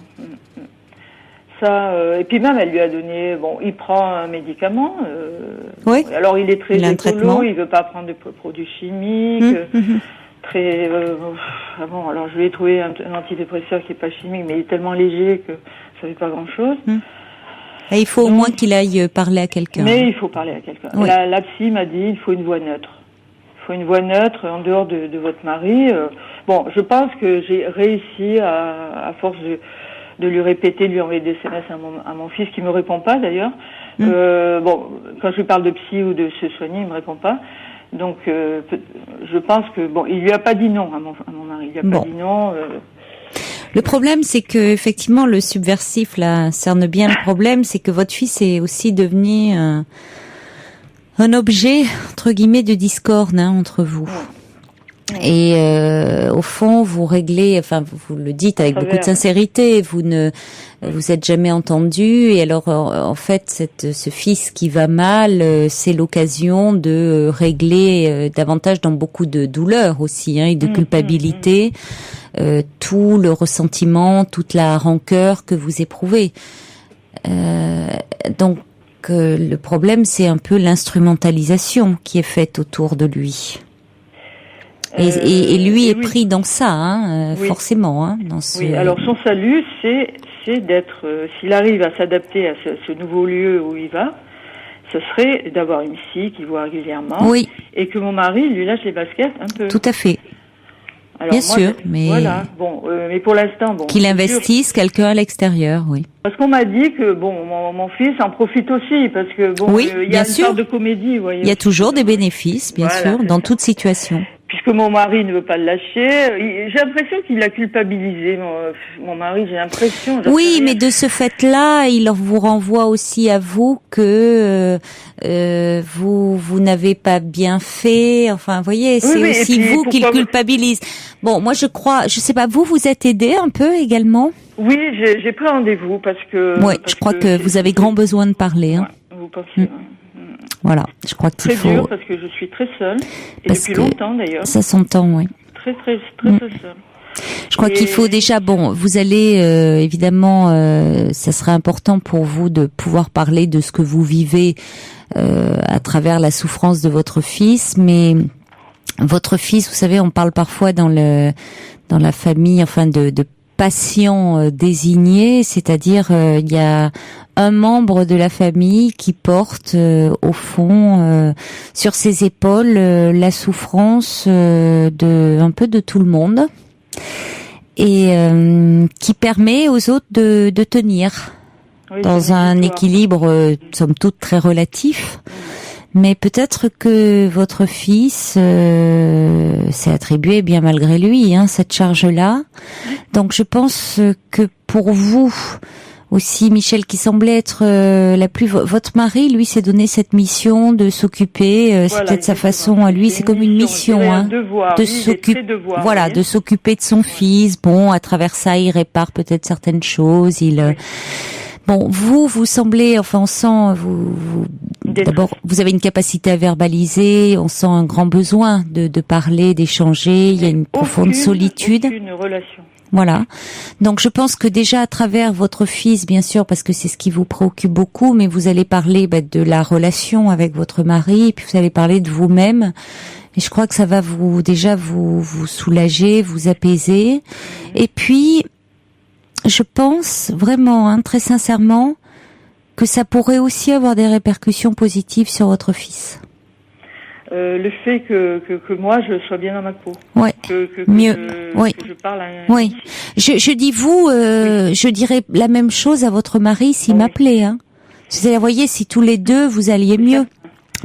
Ça, et puis même elle lui a donné, il prend un médicament. Oui. Alors il est très écolo, il veut pas prendre de produits chimiques. Très. Alors je lui ai trouvé un antidépresseur qui est pas chimique, mais il est tellement léger que ça fait pas grand chose. Et il faut au moins qu'il aille parler à quelqu'un. Mais il faut parler à quelqu'un. Oui. La psy m'a dit il faut une voix neutre. Il faut une voix neutre en dehors de votre mari. Je pense que j'ai réussi à force de lui répéter, de lui envoyer des SMS à mon fils, qui me répond pas d'ailleurs. Quand je lui parle de psy ou de se soigner, il me répond pas. Donc, je pense que il lui a pas dit non à mon mari. Il lui a pas dit non. Le problème, c'est que effectivement, le subversif là cerne bien le problème, c'est que votre fils est aussi devenu un objet entre guillemets de discorde entre vous. Et au fond, vous réglez, enfin vous le dites avec beaucoup de sincérité, vous êtes jamais entendu, et alors en fait ce fils qui va mal, c'est l'occasion de régler davantage dans beaucoup de douleur aussi, et de culpabilité, tout le ressentiment, toute la rancœur que vous éprouvez. Donc le problème, c'est un peu l'instrumentalisation qui est faite autour de lui. Et lui est pris dans ça, forcément. Dans ce... Oui, alors son salut, c'est d'être, s'il arrive à s'adapter à ce nouveau lieu où il va, ce serait d'avoir une psy qui voit régulièrement, et que mon mari lui lâche les baskets un peu. Tout à fait. Alors, bien sûr, mais voilà. Mais pour l'instant, qu'il investisse quelqu'un à l'extérieur, Parce qu'on m'a dit que mon fils en profite aussi, parce que il y a une sorte de comédie, vous voyez. Il y a toujours des bénéfices, bien sûr, dans toute situation. Puisque mon mari ne veut pas le lâcher, j'ai l'impression qu'il l'a culpabilisé, mon mari, j'ai l'impression. Oui, mais de ce fait-là, il vous renvoie aussi à vous que vous n'avez pas bien fait. Enfin, vous voyez, c'est aussi vous qui le culpabilise. Bon, moi je crois, je sais pas, vous êtes aidé un peu également? Oui, j'ai pris rendez-vous parce que. Oui, je crois que vous avez grand besoin de parler. Vous pensez. Voilà, je crois qu'il faut. Très dur parce que je suis très seule et depuis longtemps d'ailleurs. Ça s'entend, oui. Très seule. Je crois qu'il faut déjà, vous allez évidemment, ça serait important pour vous de pouvoir parler de ce que vous vivez à travers la souffrance de votre fils, mais votre fils, vous savez, on parle parfois dans la famille, enfin de patient désigné, c'est-à-dire il y a un membre de la famille qui porte au fond sur ses épaules la souffrance de un peu de tout le monde, et qui permet aux autres de tenir dans un équilibre somme toute très relatif. Mais peut-être que votre fils s'est attribué bien malgré lui cette charge-là. Donc je pense que pour vous aussi, Michel, qui semblait être votre mari, lui, s'est donné cette mission de s'occuper. C'est peut-être sa façon à lui. C'est comme une mission, de s'occuper. Voilà, de s'occuper de son fils. Bon, à travers ça, il répare peut-être certaines choses. Bon, vous semblez, enfin, on sent, d'abord, vous avez une capacité à verbaliser, on sent un grand besoin de parler, d'échanger, il y a une profonde solitude. Aucune relation. Voilà. Donc, je pense que déjà, à travers votre fils, bien sûr, parce que c'est ce qui vous préoccupe beaucoup, mais vous allez parler de la relation avec votre mari, puis vous allez parler de vous-même. Et je crois que ça va vous soulager, vous apaiser. Et puis, je pense vraiment, très sincèrement, que ça pourrait aussi avoir des répercussions positives sur votre fils. Le fait que moi je sois bien dans ma peau. Ouais. Mieux. Que je parle à Oui. Je dis je dirais la même chose à votre mari s'il m'appelait. C'est-à-dire, voyez, si tous les deux vous alliez mieux.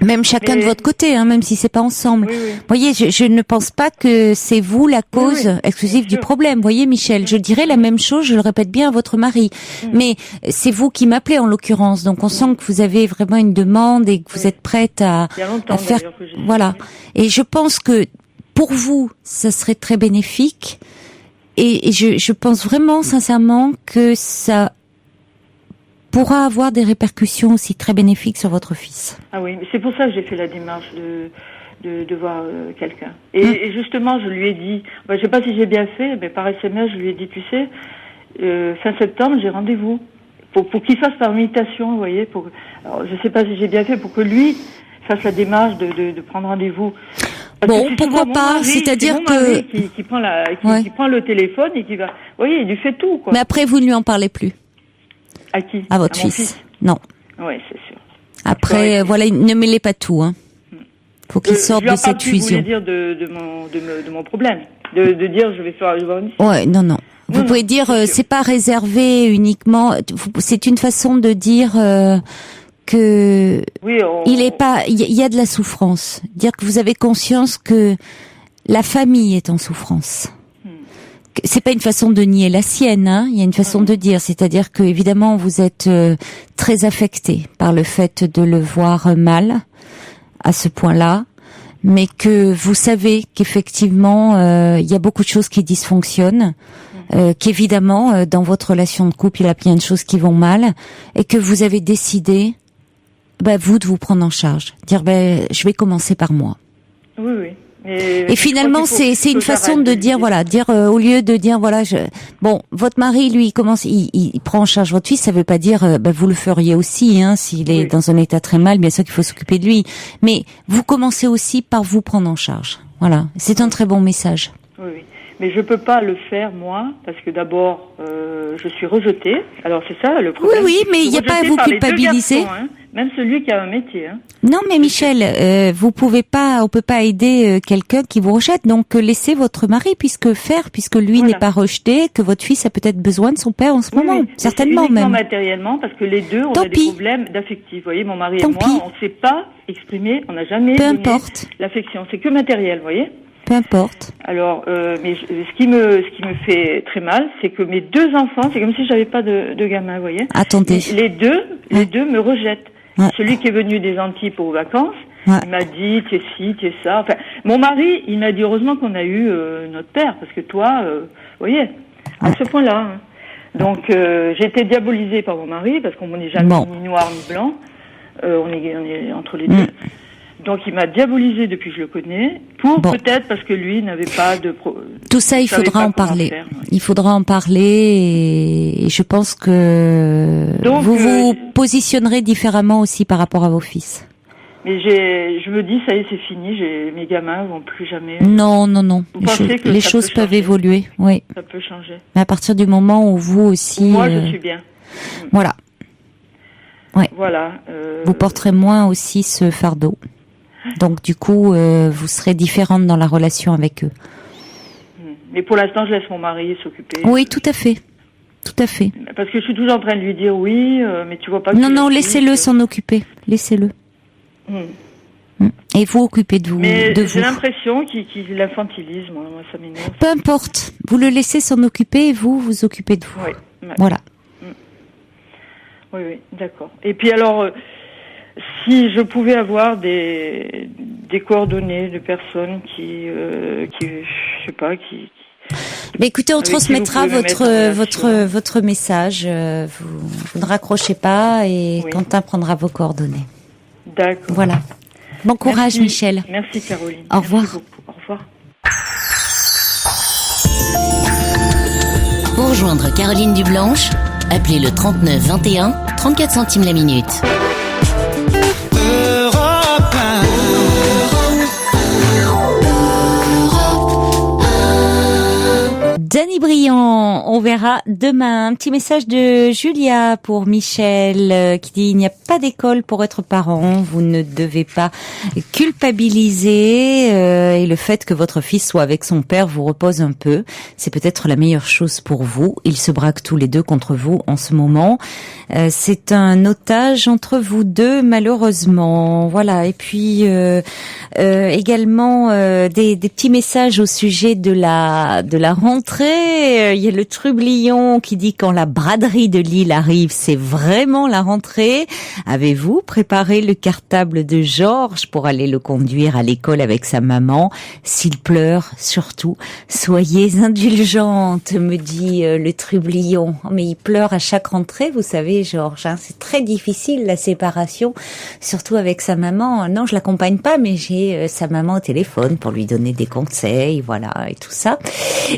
Même chacun de votre côté, même si c'est pas ensemble. Voyez, je ne pense pas que c'est vous la cause exclusive du problème. Voyez, Michel, je dirais la même chose, je le répète bien à votre mari. Mais c'est vous qui m'appelez en l'occurrence, donc on sent que vous avez vraiment une demande et que vous êtes prête à faire. Voilà. Et je pense que pour vous, ça serait très bénéfique. Et je pense vraiment, sincèrement, que ça pourra avoir des répercussions aussi très bénéfiques sur votre fils. Ah oui, c'est pour ça que j'ai fait la démarche de voir quelqu'un. Et justement, je lui ai dit, je sais pas si j'ai bien fait, mais par SMS, je lui ai dit, tu sais, fin septembre, j'ai rendez-vous. Pour qu'il fasse par mutation, vous voyez. Alors, je sais pas si j'ai bien fait, pour que lui fasse la démarche de prendre rendez-vous. Bon, pourquoi pas, c'est-à-dire que... Qui prend le téléphone et qui va... Vous voyez, il lui fait tout, quoi. Mais après, vous ne lui en parlez plus. À qui? À votre fils. Non. Oui, c'est sûr. Après, voilà, ne mêlez pas tout, Faut qu'il sorte de cette fusion. Je voulais dire de mon problème. De dire, je vais faire une... Ouais, non. Vous pouvez dire, c'est pas réservé uniquement, c'est une façon de dire, que Oui, il y a de la souffrance. Dire que vous avez conscience que la famille est en souffrance. C'est pas une façon de nier la sienne, hein. Il y a une façon de dire, c'est-à-dire que évidemment vous êtes très affecté par le fait de le voir mal à ce point-là, mais que vous savez qu'effectivement il y a beaucoup de choses qui dysfonctionnent, qu'évidemment dans votre relation de couple il y a plein de choses qui vont mal, et que vous avez décidé, vous de vous prendre en charge, dire je vais commencer par moi. Oui, oui. Et finalement, c'est une façon de dire, voilà, au lieu de dire, voilà, votre mari, lui, il prend en charge votre fils, ça veut pas dire, vous le feriez aussi, hein, s'il est dans un état très mal, bien sûr qu'il faut s'occuper de lui. Mais vous commencez aussi par vous prendre en charge. Voilà. C'est un très bon message. Oui, oui. Mais je peux pas le faire, moi, parce que d'abord, je suis rejetée. Alors, c'est ça, le problème. Oui, mais il n'y a pas à vous culpabiliser. Garçons, hein. Même celui qui a un métier, hein. Non, mais Michel, on peut pas aider quelqu'un qui vous rejette. Donc, laissez votre mari, puisque lui n'est pas rejeté, que votre fils a peut-être besoin de son père en ce moment. Oui. Certainement même. Matériellement, parce que les deux, on a des problèmes d'affectif. Vous voyez, mon mari et moi, on ne sait pas exprimer, on n'a jamais donné l'affection. C'est que matériel, vous voyez. Peu importe. Alors, mais ce qui me fait très mal, c'est que mes deux enfants, c'est comme si j'avais pas de gamin, vous voyez. Attendez. Les deux me rejettent. Celui qui est venu des Antilles pour vacances, il m'a dit, t'es ci, t'es ça. Enfin, mon mari, il m'a dit, heureusement qu'on a eu notre père, parce que toi, vous voyez, à ce point-là. Hein. Donc, j'ai été diabolisée par mon mari, parce qu'on n'est jamais ni noir ni blanc. On est entre les deux. Donc il m'a diabolisé depuis que je le connais, peut-être parce que lui n'avait pas de... Tout ça, il faudra en parler. Il faudra en parler et je pense que donc, vous positionnerez différemment aussi par rapport à vos fils. Mais je me dis, ça y est, c'est fini, mes gamins vont plus jamais... Non. Les choses peuvent évoluer, oui. Ça peut changer. Mais à partir du moment où vous aussi... Moi, je suis bien. Voilà. Ouais. Voilà. Vous porterez moins aussi ce fardeau. Donc du coup, vous serez différente dans la relation avec eux. Mais pour l'instant, je laisse mon mari s'occuper. Oui, tout à fait. Parce que je suis toujours en train de lui dire oui, mais tu vois pas... Non, laissez-le s'en occuper. Laissez-le. Et vous occupez de vous. Mais j'ai l'impression qu'il infantilise, moi ça m'énerve. Peu importe. Vous le laissez s'en occuper et vous occupez de vous. Oui. Voilà. Oui, d'accord. Et puis alors... si je pouvais avoir des coordonnées de personnes qui je sais pas, qui mais écoutez, on transmettra votre message. Vous ne raccrochez pas et Quentin prendra vos coordonnées. D'accord. Voilà. Bon courage, Michel. Merci, Caroline. Au revoir. Merci beaucoup. Au revoir. Pour rejoindre Caroline Dublanche, appelez le 39 21, 34 centimes la minute. Danny Briand, on verra demain. Un petit message de Julia pour Michel qui dit: il n'y a pas d'école pour être parent, vous ne devez pas culpabiliser et le fait que votre fils soit avec son père vous repose un peu. C'est peut-être la meilleure chose pour vous. Ils se braquent tous les deux contre vous en ce moment. C'est un otage entre vous deux, malheureusement. Voilà. Et puis également des petits messages au sujet de la rentrée. Il y a le Trublion qui dit: quand la braderie de Lille arrive, c'est vraiment la rentrée. Avez-vous préparé le cartable de Georges pour aller le conduire à l'école avec sa maman? S'il pleure, surtout, soyez indulgente, me dit le Trublion. Oh, mais il pleure à chaque rentrée, vous savez, Georges. Hein, c'est très difficile la séparation, surtout avec sa maman. Non, je l'accompagne pas, mais j'ai sa maman au téléphone pour lui donner des conseils, voilà, et tout ça.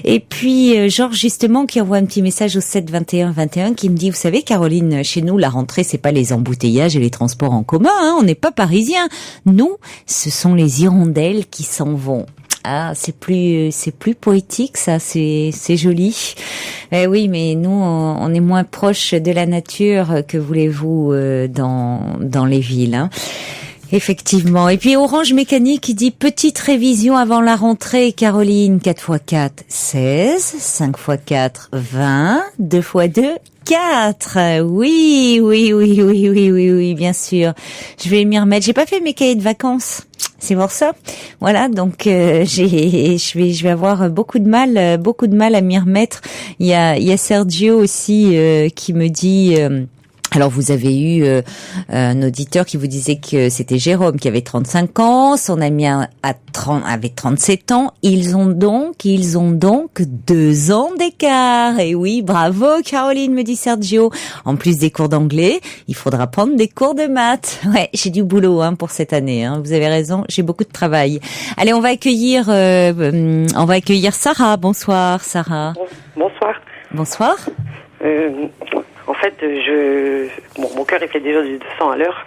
Et puis Georges justement qui envoie un petit message au 7 21 21 qui me dit: vous savez Caroline, chez nous la rentrée c'est pas les embouteillages et les transports en commun, hein, on n'est pas parisiens. Nous, ce sont les hirondelles qui s'en vont. Ah, c'est plus poétique ça, c'est joli. Oui, mais nous on est moins proche de la nature, que voulez-vous, dans les villes, hein. Effectivement. Et puis Orange Mécanique qui dit: petite révision avant la rentrée, Caroline. 4 x 4, 16. 5 x 4, 20. 2 x 2, 4. Oui, bien sûr. Je vais m'y remettre. J'ai pas fait mes cahiers de vacances. C'est pour ça. Voilà, donc je vais avoir beaucoup de mal à m'y remettre. Il y a Sergio aussi qui me dit alors vous avez eu un auditeur qui vous disait que c'était Jérôme qui avait 35 ans, son ami avait 37 ans. Ils ont donc 2 ans d'écart. Et oui, bravo Caroline, me dit Sergio. En plus des cours d'anglais, il faudra prendre des cours de maths. Ouais, j'ai du boulot pour cette année. Vous avez raison, j'ai beaucoup de travail. Allez, on va accueillir Sarah. Bonsoir Sarah. Bonsoir. Bonsoir. En fait, mon cœur il fait déjà du 200 à l'heure.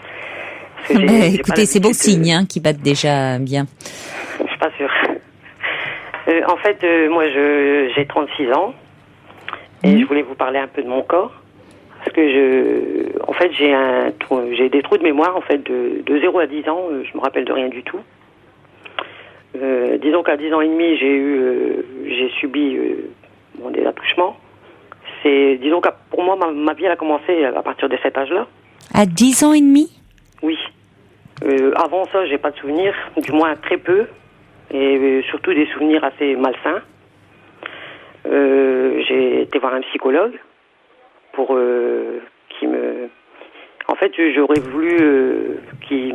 Écoutez, c'est bon signe qui battent déjà bien. Je suis pas sûre. En fait, moi, j'ai 36 ans et je voulais vous parler un peu de mon corps parce que en fait, j'ai des trous de mémoire en fait de 0 à 10 ans. Je me rappelle de rien du tout. Disons qu'à 10 ans et demi, j'ai subi des attouchements. Disons que pour moi, ma vie elle a commencé à partir de cet âge-là. À 10 ans et demi ? Oui. Avant ça, j'ai pas de souvenirs, du moins très peu, et surtout des souvenirs assez malsains. J'ai été voir un psychologue pour En fait, j'aurais voulu qu'il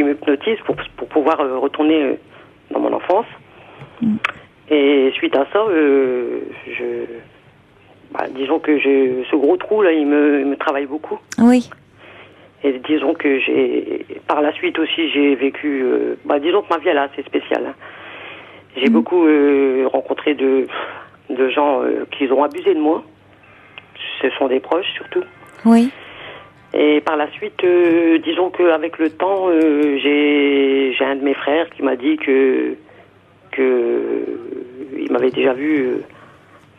m'hypnotise pour pouvoir retourner dans mon enfance. Et suite à ça, disons que ce gros trou là, il me travaille beaucoup. Oui. Et disons que par la suite aussi, j'ai vécu. Disons que ma vie elle est assez spéciale. J'ai beaucoup rencontré de gens qui ont abusé de moi. Ce sont des proches surtout. Oui. Et par la suite, disons qu'avec le temps, j'ai un de mes frères qui m'a dit que il m'avait déjà vu.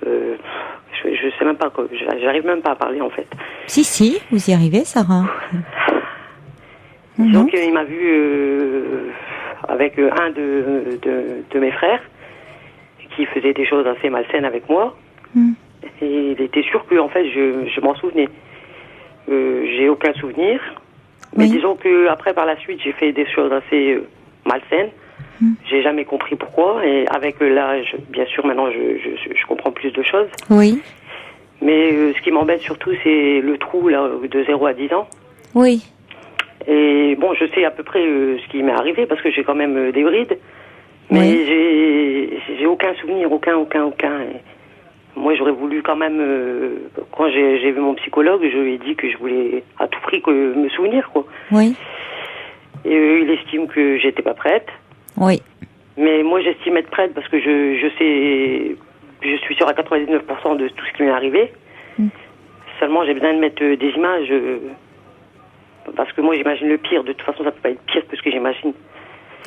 Je sais même pas quoi. J'arrive même pas à parler en fait. Si, vous y arrivez, Sarah. Disons qu'il m'a vu avec un de mes frères qui faisait des choses assez malsaines avec moi. Et il était sûr que en fait je m'en souvenais. J'ai aucun souvenir. Mais disons que après par la suite j'ai fait des choses assez malsaines. J'ai jamais compris pourquoi, et avec l'âge, bien sûr, maintenant je comprends plus de choses. Oui. Mais ce qui m'embête surtout, c'est le trou là de 0 à 10 ans. Oui. Et bon, je sais à peu près ce qui m'est arrivé parce que j'ai quand même des brides, mais j'ai aucun souvenir, aucun. Et moi, j'aurais voulu quand même, quand j'ai vu mon psychologue, je lui ai dit que je voulais à tout prix me souvenir, quoi. Oui. Et il estime que j'étais pas prête. Oui. Mais moi, j'estime être prête parce que je sais, je suis sûre à 99% de tout ce qui m'est arrivé. Seulement, j'ai besoin de mettre des images parce que moi, j'imagine le pire. De toute façon, ça peut pas être pire que ce que j'imagine.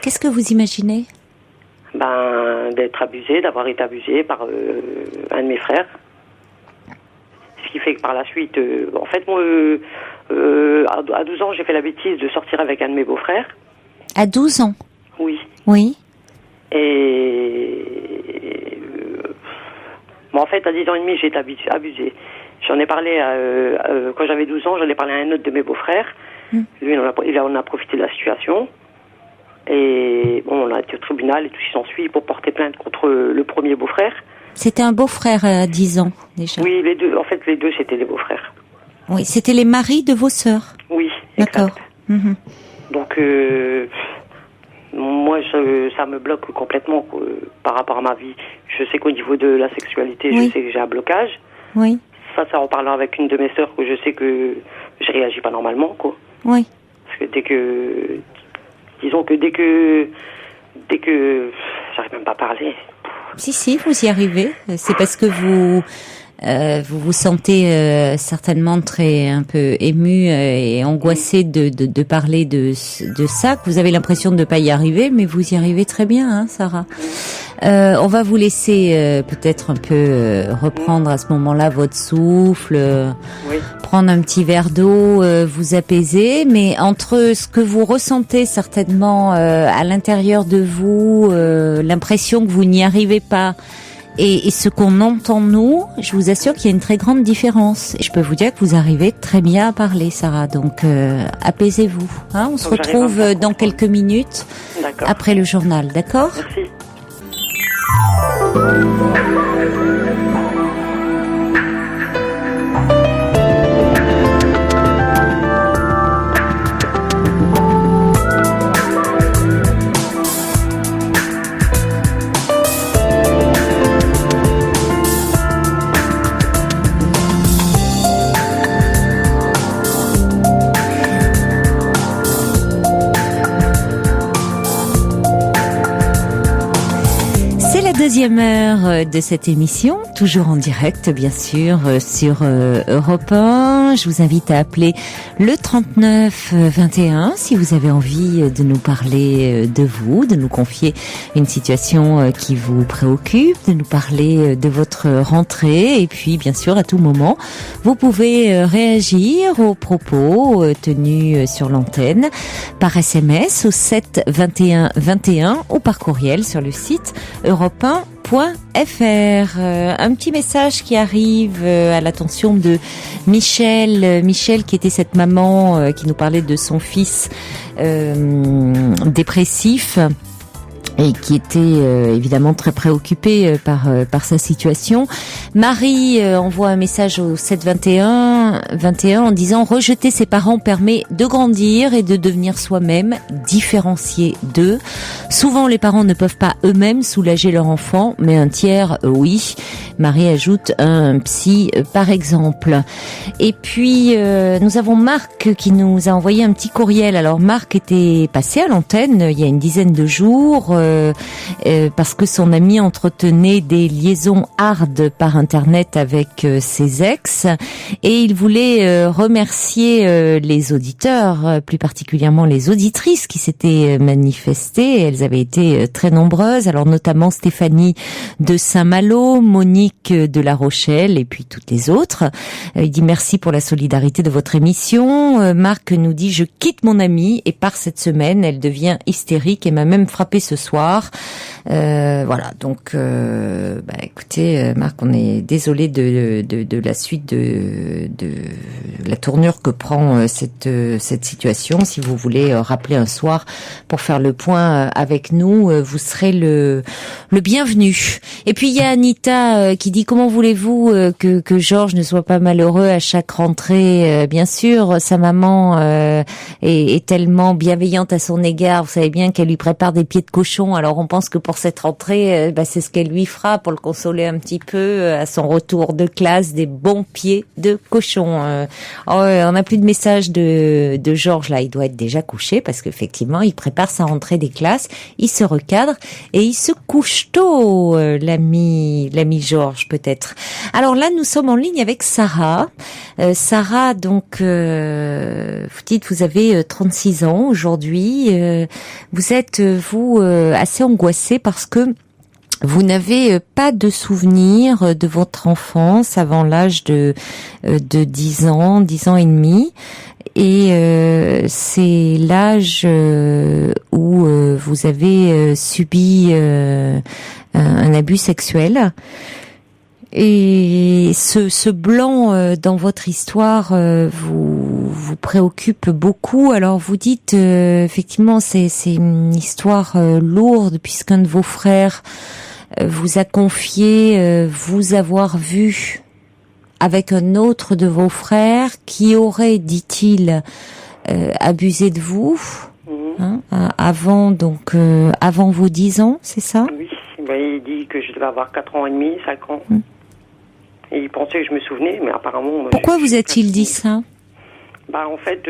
Qu'est-ce que vous imaginez ? D'être abusée, d'avoir été abusée par un de mes frères. Ce qui fait que par la suite, en fait, moi, à 12 ans, j'ai fait la bêtise de sortir avec un de mes beaux-frères. À 12 ans ? Oui. Oui. Et en fait, à 10 ans et demi, j'ai été abusée. J'en ai parlé quand j'avais 12 ans, j'en ai parlé à un autre de mes beaux-frères. Lui, on a profité de la situation. Et bon, on a été au tribunal et tout ce qui s'ensuit pour porter plainte contre le premier beau-frère. C'était un beau-frère à 10 ans, déjà. Oui, les deux. En fait, les deux, c'était des beaux-frères. Oui, c'était les maris de vos sœurs. Oui, d'accord. Donc, moi, ça me bloque complètement par rapport à ma vie. Je sais qu'au niveau de la sexualité, je sais que j'ai un blocage. Oui. Ça en parlant avec une de mes sœurs, que je sais que je réagis pas normalement, quoi. Oui. Parce que dès que j'arrive même pas à parler. Si, vous y arrivez. C'est parce que vous vous sentez certainement un peu ému et angoissé de parler de ça, que vous avez l'impression de ne pas y arriver, mais vous y arrivez très bien, Sarah. On va vous laisser peut-être un peu reprendre à ce moment-là votre souffle, prendre un petit verre d'eau, vous apaiser, mais entre ce que vous ressentez certainement à l'intérieur de vous, l'impression que vous n'y arrivez pas, Et ce qu'on entend nous, je vous assure qu'il y a une très grande différence. Et je peux vous dire que vous arrivez très bien à parler, Sarah. Donc apaisez-vous. On se retrouve dans quelques minutes après le journal, d'accord ? Merci. Deuxième heure de cette émission, toujours en direct bien sûr sur Europe 1. Je vous invite à appeler le 39 21 si vous avez envie de nous parler de vous, de nous confier une situation qui vous préoccupe, de nous parler de votre rentrée et puis bien sûr à tout moment vous pouvez réagir aux propos tenus sur l'antenne par SMS au 7 21 21 ou par courriel sur le site europe1.fr. Un petit message qui arrive à l'attention de Michel qui était cette maman qui nous parlait de son fils dépressif et qui était évidemment très préoccupée par sa situation. Marie envoie un message au 721 en disant: rejeter ses parents permet de grandir et de devenir soi-même, différencier d'eux. Souvent les parents ne peuvent pas eux-mêmes soulager leur enfant, mais un tiers oui. Marie ajoute un psy par exemple. Et puis nous avons Marc qui nous a envoyé un petit courriel. Alors Marc était passé à l'antenne il y a une dizaine de jours parce que son ami entretenait des liaisons hard par internet avec ses ex et il voulait remercier les auditeurs, plus particulièrement les auditrices qui s'étaient manifestées. Elles avaient été très nombreuses, alors notamment Stéphanie de Saint-Malo, Monique de La Rochelle et puis toutes les autres. Il dit merci pour la solidarité de votre émission. Marc nous dit: je quitte mon amie et part cette semaine, elle devient hystérique et m'a même frappé ce soir. Voilà, donc écoutez Marc, on est désolé de la suite de la tournure que prend cette situation. Si vous voulez rappeler un soir pour faire le point avec nous, vous serez le bienvenu. Et puis il y a Anita qui dit: comment voulez-vous que Georges ne soit pas malheureux à chaque rentrée? Bien sûr, sa maman est tellement bienveillante à son égard. Vous savez bien qu'elle lui prépare des pieds de cochon. Alors on pense que pour cette rentrée, c'est ce qu'elle lui fera pour le consoler un petit peu à son retour de classe, des bons pieds de cochon. On n'a plus de message de Georges là, il doit être déjà couché parce qu'effectivement il prépare sa rentrée des classes, il se recadre et il se couche tôt, l'ami Georges peut-être. Alors là nous sommes en ligne avec Sarah. Sarah, donc vous dites vous avez 36 ans aujourd'hui, vous êtes assez angoissée parce que vous n'avez pas de souvenir de votre enfance avant l'âge de 10 ans et demi. Et c'est l'âge où vous avez subi un abus sexuel. Et ce blanc dans votre histoire vous préoccupe beaucoup. Alors vous dites effectivement c'est une histoire lourde puisqu'un de vos frères vous a confié vous avoir vu avec un autre de vos frères qui aurait, dit-il, abusé de vous avant vos 10 ans, c'est ça? Oui, il dit que je devais avoir 4 ans et demi, 5 ans. Et il pensait que je me souvenais, mais apparemment... Pourquoi vous a-t-il dit ça? En fait,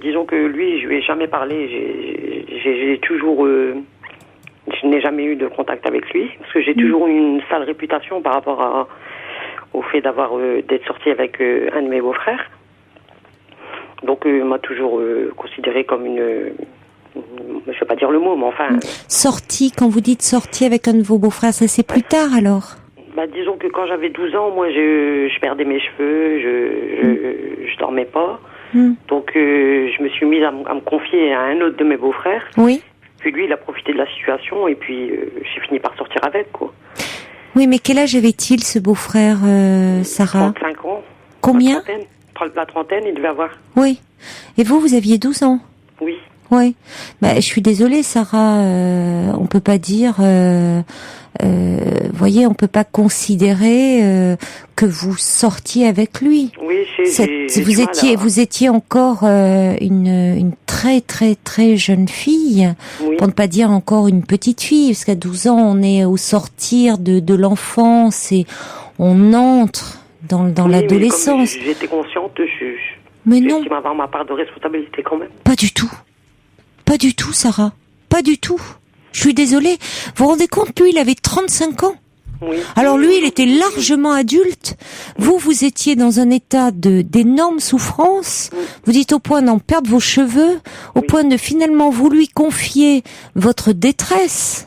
disons que lui, je lui ai jamais parlé. J'ai toujours... je n'ai jamais eu de contact avec lui, parce que j'ai toujours eu une sale réputation par rapport au fait d'être sorti avec un de mes beaux-frères. Donc, il m'a toujours considéré comme une... je ne vais pas dire le mot, mais enfin... Sorti, quand vous dites sorti avec un de vos beaux-frères, ça c'est plus tard alors? Disons que quand j'avais 12 ans, moi, je perdais mes cheveux, je dormais pas. Donc, je me suis mise à me confier à un autre de mes beaux-frères. Oui. Puis lui, il a profité de la situation et puis j'ai fini par sortir avec, quoi. Oui, mais quel âge avait-il, ce beau-frère, Sarah? 35 ans. Combien? La trentaine, il devait avoir. Oui. Et vous aviez 12 ans? Oui. Oui. Bah, je suis désolée, Sarah. On peut pas dire. Voyez, on peut pas considérer que vous sortiez avec lui. Oui, vous étiez encore une très très très jeune fille, oui. Pour ne pas dire encore une petite fille, parce qu'à 12 ans, on est au sortir de l'enfance et on entre dans l'adolescence. Mais j'étais consciente, mais non, j'estime avoir ma part de responsabilité quand même. Pas du tout. Pas du tout, Sarah. Pas du tout. Je suis désolée. Vous vous rendez compte, lui, il avait 35 ans. Oui. Alors lui, il était largement adulte. Vous étiez dans un état d'énorme souffrance. Vous dites au point d'en perdre vos cheveux, au point de finalement vous lui confier votre détresse.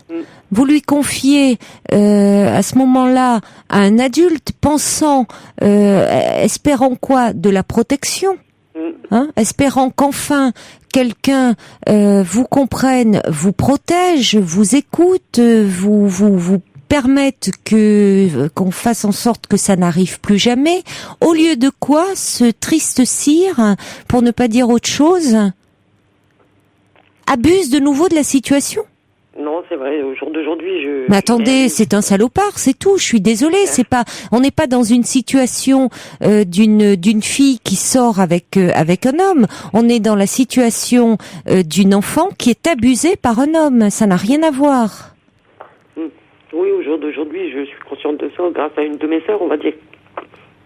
Vous lui confiez à ce moment-là à un adulte, pensant, espérant quoi? De la protection. Espérant qu'enfin quelqu'un vous comprenne, vous protège, vous écoute, vous permette qu'on fasse en sorte que ça n'arrive plus jamais, au lieu de quoi ce triste sire, pour ne pas dire autre chose, abuse de nouveau de la situation. Non, c'est vrai, au jour d'aujourd'hui, Mais attendez, c'est un salopard, c'est tout. Je suis désolée, on n'est pas dans une situation d'une fille qui sort avec un homme. On est dans la situation d'une enfant qui est abusée par un homme. Ça n'a rien à voir. Oui, au jour d'aujourd'hui, je suis consciente de ça grâce à une de mes sœurs, on va dire,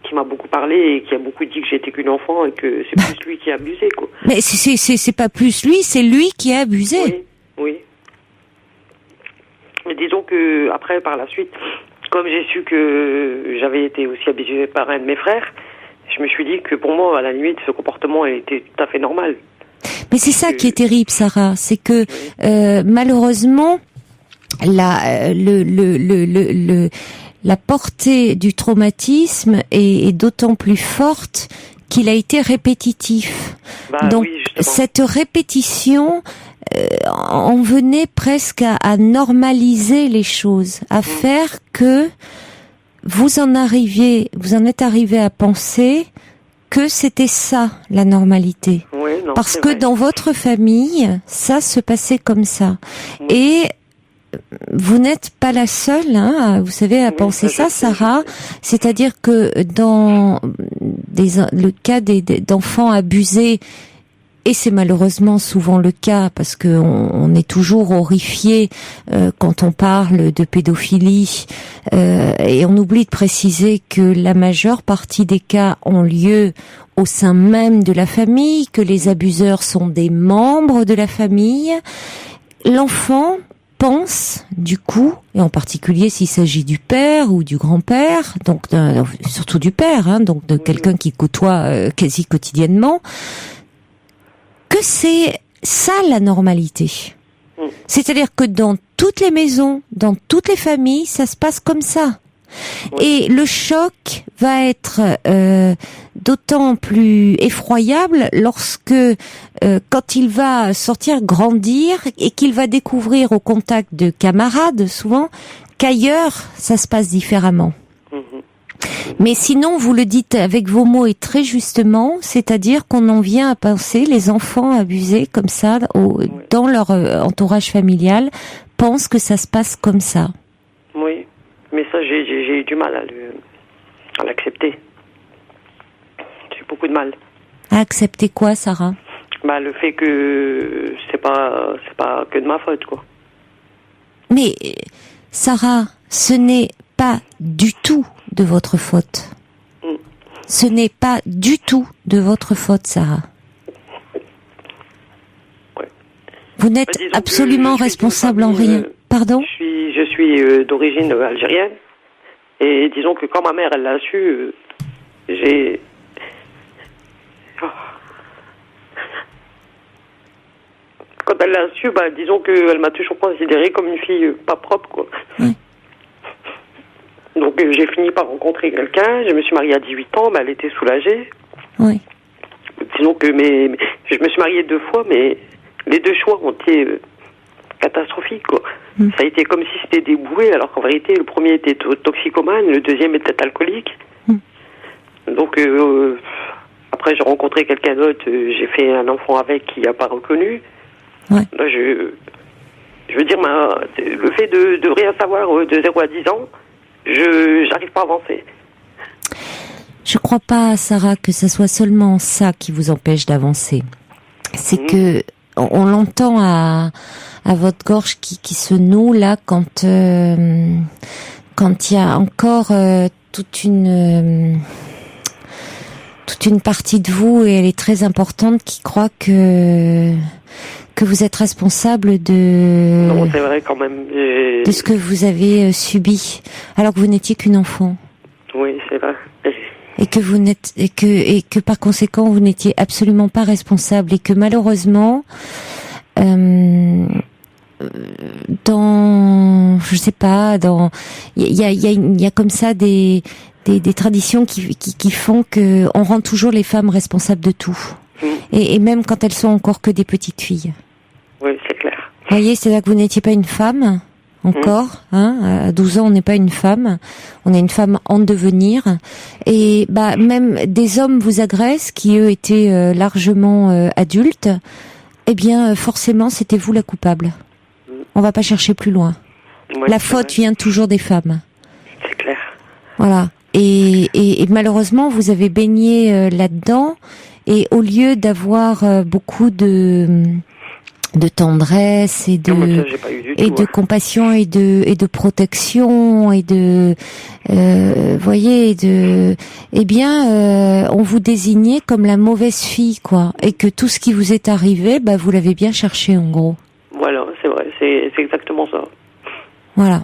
qui m'a beaucoup parlé et qui a beaucoup dit que j'étais qu'une enfant et que c'est plus lui qui a abusé, quoi. Mais c'est pas plus lui, c'est lui qui a abusé. Oui. Mais disons que après, par la suite, comme j'ai su que j'avais été aussi abusée par un de mes frères, je me suis dit que pour moi, à la limite, ce comportement était tout à fait normal. Mais c'est ça qui est terrible, Sarah, c'est que malheureusement, la portée du traumatisme est d'autant plus forte qu'il a été répétitif. Donc cette répétition en venait presque à normaliser les choses, à faire que vous en êtes arrivé à penser que c'était ça la normalité. Oui, non, parce que dans votre famille, ça se passait comme ça. Oui. Et vous n'êtes pas la seule, vous savez, à penser ça, Sarah. C'est-à-dire que dans le cas d'enfants abusés, et c'est malheureusement souvent le cas parce que on est toujours horrifié quand on parle de pédophilie et on oublie de préciser que la majeure partie des cas ont lieu au sein même de la famille, que les abuseurs sont des membres de la famille. L'enfant pense, du coup, et en particulier s'il s'agit du père ou du grand-père, donc surtout du père, donc de quelqu'un qui côtoie quasi quotidiennement, que c'est ça la normalité. C'est-à-dire que dans toutes les maisons, dans toutes les familles, ça se passe comme ça. Et le choc va être d'autant plus effroyable lorsque, quand il va sortir, grandir, et qu'il va découvrir au contact de camarades, souvent, qu'ailleurs, ça se passe différemment. Mais sinon, vous le dites avec vos mots et très justement, c'est-à-dire qu'on en vient à penser, les enfants abusés comme ça, dans leur entourage familial, pensent que ça se passe comme ça. Oui, mais ça, j'ai eu du mal à l'accepter. J'ai beaucoup de mal. À accepter quoi, Sarah ? Le fait que c'est pas que de ma faute, quoi. Mais, Sarah, ce n'est pas du tout de votre faute. Ce n'est pas du tout de votre faute, Sarah. Ouais. Vous n'êtes absolument responsable en rien. Pardon ? Je suis d'origine algérienne. Et disons que quand ma mère, elle l'a su, j'ai... Quand elle l'a su, disons qu'elle m'a toujours considérée comme une fille pas propre, quoi. Oui. Donc j'ai fini par rencontrer quelqu'un, je me suis mariée à 18 ans, elle était soulagée. Oui. Disons que je me suis mariée 2 fois, mais les 2 choix ont été catastrophique, quoi. Ça a été comme si c'était des bouées, alors qu'en vérité, le premier était toxicomane, le deuxième était alcoolique. Donc, après, j'ai rencontré quelqu'un d'autre, j'ai fait un enfant avec qui n'a pas reconnu. Ouais. Là, je veux dire, le fait de rien savoir de 0 à 10 ans, j'arrive pas à avancer. Je crois pas, Sarah, que ça soit seulement ça qui vous empêche d'avancer. C'est que on l'entend à votre gorge qui se noue là quand il y a encore toute une partie de vous, et elle est très importante, qui croit que vous êtes responsable Non, c'est vrai quand même. de ce que vous avez subi, alors que vous n'étiez qu'une enfant. Oui, c'est vrai. Et que vous n'êtes et que par conséquent vous n'étiez absolument pas responsable, et que malheureusement dans je sais pas, dans il y a comme ça des traditions qui font que on rend toujours les femmes responsables de tout, et même quand elles sont encore que des petites filles. Oui, c'est clair. Vous voyez, c'est-à-dire que vous n'étiez pas une femme encore, hein, à 12 ans on n'est pas une femme, on est une femme en devenir, et même des hommes vous agressent qui eux étaient largement adultes, eh bien forcément c'était vous la coupable. On va pas chercher plus loin. Ouais, la faute vient toujours des femmes. C'est clair. Voilà. Et malheureusement vous avez baigné là-dedans, et au lieu d'avoir beaucoup de tendresse et de compassion et de protection et de voyez, on vous désignait comme la mauvaise fille, quoi, et que tout ce qui vous est arrivé, vous l'avez bien cherché, en gros. Voilà, c'est vrai, c'est exactement ça. Voilà.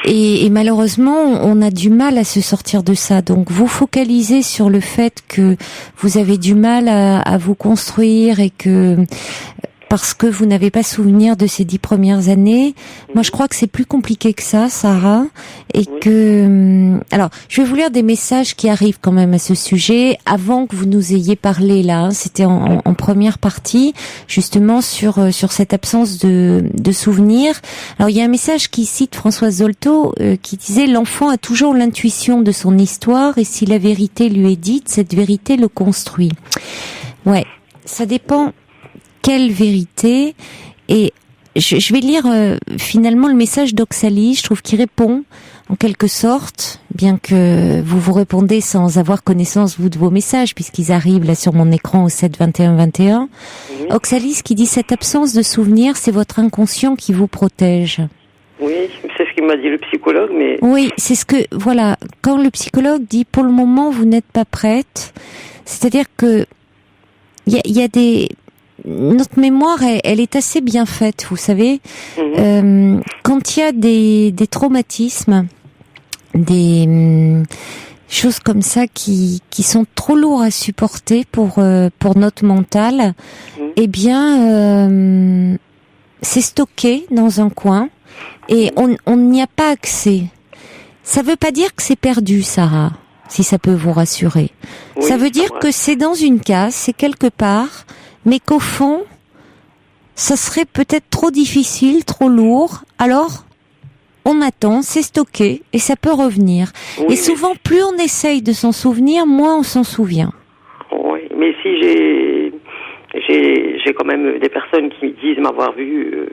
Et malheureusement, on a du mal à se sortir de ça. Donc, vous focalisez sur le fait que vous avez du mal à vous construire, et que parce que vous n'avez pas souvenir de ces 10 premières années. Moi, je crois que c'est plus compliqué que ça, Sarah, et que... Alors, je vais vous lire des messages qui arrivent quand même à ce sujet, avant que vous nous ayez parlé, là. Hein. C'était en première partie, justement, sur cette absence de souvenirs. Alors, il y a un message qui cite Françoise Dolto, qui disait « L'enfant a toujours l'intuition de son histoire, et si la vérité lui est dite, cette vérité le construit. » Ouais, ça dépend... Quelle vérité. Et je vais lire finalement le message d'Oxalie, je trouve qu'il répond en quelque sorte, bien que vous répondez sans avoir connaissance vous de vos messages, puisqu'ils arrivent là sur mon écran au 7 21 21. Oxalie, ce qui dit: cette absence de souvenir, c'est votre inconscient qui vous protège. Oui, c'est ce qu'il m'a dit le psychologue, mais... Oui, c'est ce que... Voilà, quand le psychologue dit « pour le moment, vous n'êtes pas prête », c'est-à-dire que il y a des... Notre mémoire, elle est assez bien faite, vous savez. Quand il y a des traumatismes, des choses comme ça qui sont trop lourds à supporter pour notre mental, eh bien, c'est stocké dans un coin et on n'y a pas accès. Ça veut pas dire que c'est perdu, Sarah, si ça peut vous rassurer. Oui, ça veut dire que c'est dans une case, c'est quelque part, mais qu'au fond, ça serait peut-être trop difficile, trop lourd. Alors, on attend, c'est stocké, et ça peut revenir. Oui, et souvent, plus on essaye de s'en souvenir, moins on s'en souvient. Oui, mais si j'ai quand même des personnes qui disent m'avoir vu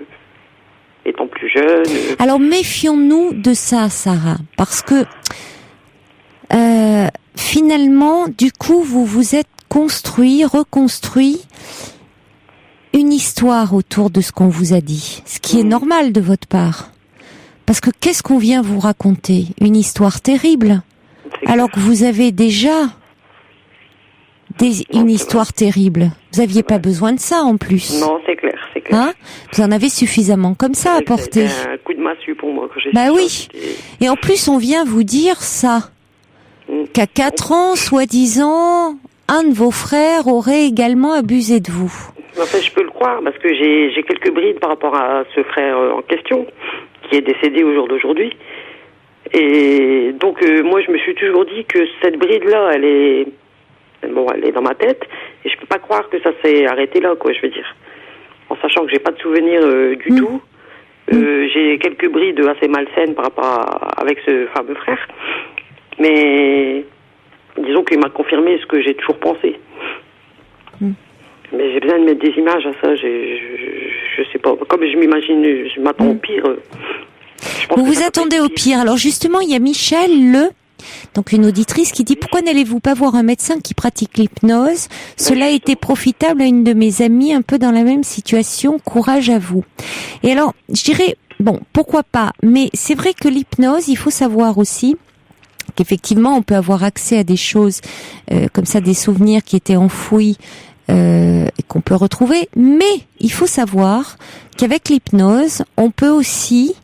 étant plus jeune. Alors, méfions-nous de ça, Sarah, parce que finalement, du coup, vous vous êtes reconstruit une histoire autour de ce qu'on vous a dit, ce qui est normal de votre part. Parce que qu'est-ce qu'on vient vous raconter? Une histoire terrible, alors que vous avez déjà une histoire terrible. Vous aviez pas besoin de ça en plus. Non, c'est clair, c'est clair. Hein? Vous en avez suffisamment comme ça à porter. C'était un coup de massue pour moi quand j'ai oui. Et en plus, on vient vous dire ça. Qu'à 4 ans, soi-disant, un de vos frères aurait également abusé de vous. En fait, je peux le croire, parce que j'ai quelques brides par rapport à ce frère en question, qui est décédé au jour d'aujourd'hui. Et donc, moi, je me suis toujours dit que cette bride-là, elle est dans ma tête, et je peux pas croire que ça s'est arrêté là, quoi, je veux dire. En sachant que j'ai pas de souvenir du tout. J'ai quelques brides assez malsaines par rapport avec ce fameux frère. Mais disons qu'il m'a confirmé ce que j'ai toujours pensé. Mais j'ai besoin de mettre des images à ça. Je sais pas. Comme je m'imagine, je m'attends au pire. Vous vous attendez au pire. Alors justement, il y a Michel donc une auditrice qui dit: pourquoi n'allez-vous pas voir un médecin qui pratique l'hypnose? Cela a été profitable à une de mes amies un peu dans la même situation. Courage à vous. Et alors, je dirais, bon, pourquoi pas? Mais c'est vrai que l'hypnose, il faut savoir aussi qu'effectivement, on peut avoir accès à des choses comme ça, des souvenirs qui étaient enfouis et qu'on peut retrouver. Mais il faut savoir qu'avec l'hypnose, on peut aussi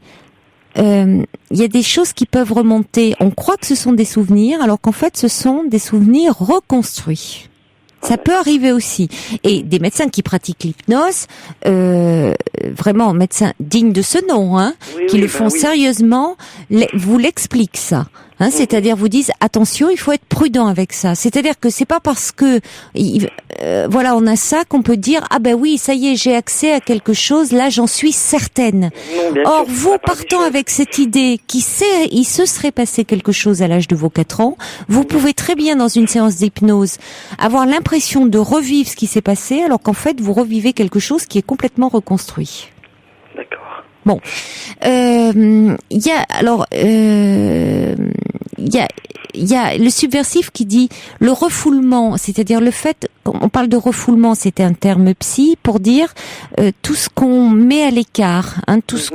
il y a des choses qui peuvent remonter. On croit que ce sont des souvenirs, alors qu'en fait, ce sont des souvenirs reconstruits. Ça peut arriver aussi. Et des médecins qui pratiquent l'hypnose, vraiment médecins dignes de ce nom, qui le font sérieusement, vous l'expliquent ça. C'est-à-dire vous disent attention, il faut être prudent avec ça. C'est-à-dire que c'est pas parce que voilà, on a ça qu'on peut dire ah ben oui, ça y est, j'ai accès à quelque chose, là j'en suis certaine. Non, or vous partant avec cette idée il se serait passé quelque chose à l'âge de vos 4 ans, vous pouvez très bien dans une séance d'hypnose avoir l'impression de revivre ce qui s'est passé alors qu'en fait vous revivez quelque chose qui est complètement reconstruit. D'accord. Bon, il y a le subversif qui dit le refoulement, c'est-à-dire le fait, on parle de refoulement, c'était un terme psy pour dire tout ce qu'on met à l'écart, tout ce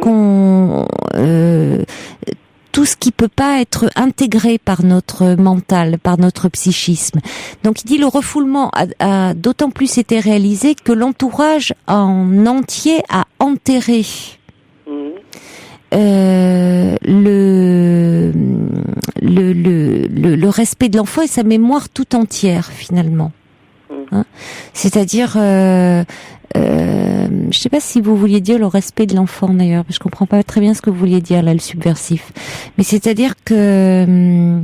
qui peut pas être intégré par notre mental, par notre psychisme. Donc il dit le refoulement a d'autant plus été réalisé que l'entourage en entier a enterré le respect de l'enfant et sa mémoire tout entière finalement. C'est-à-dire je sais pas si vous vouliez dire le respect de l'enfant d'ailleurs, parce que je comprends pas très bien ce que vous vouliez dire là, le subversif. Mais c'est-à-dire que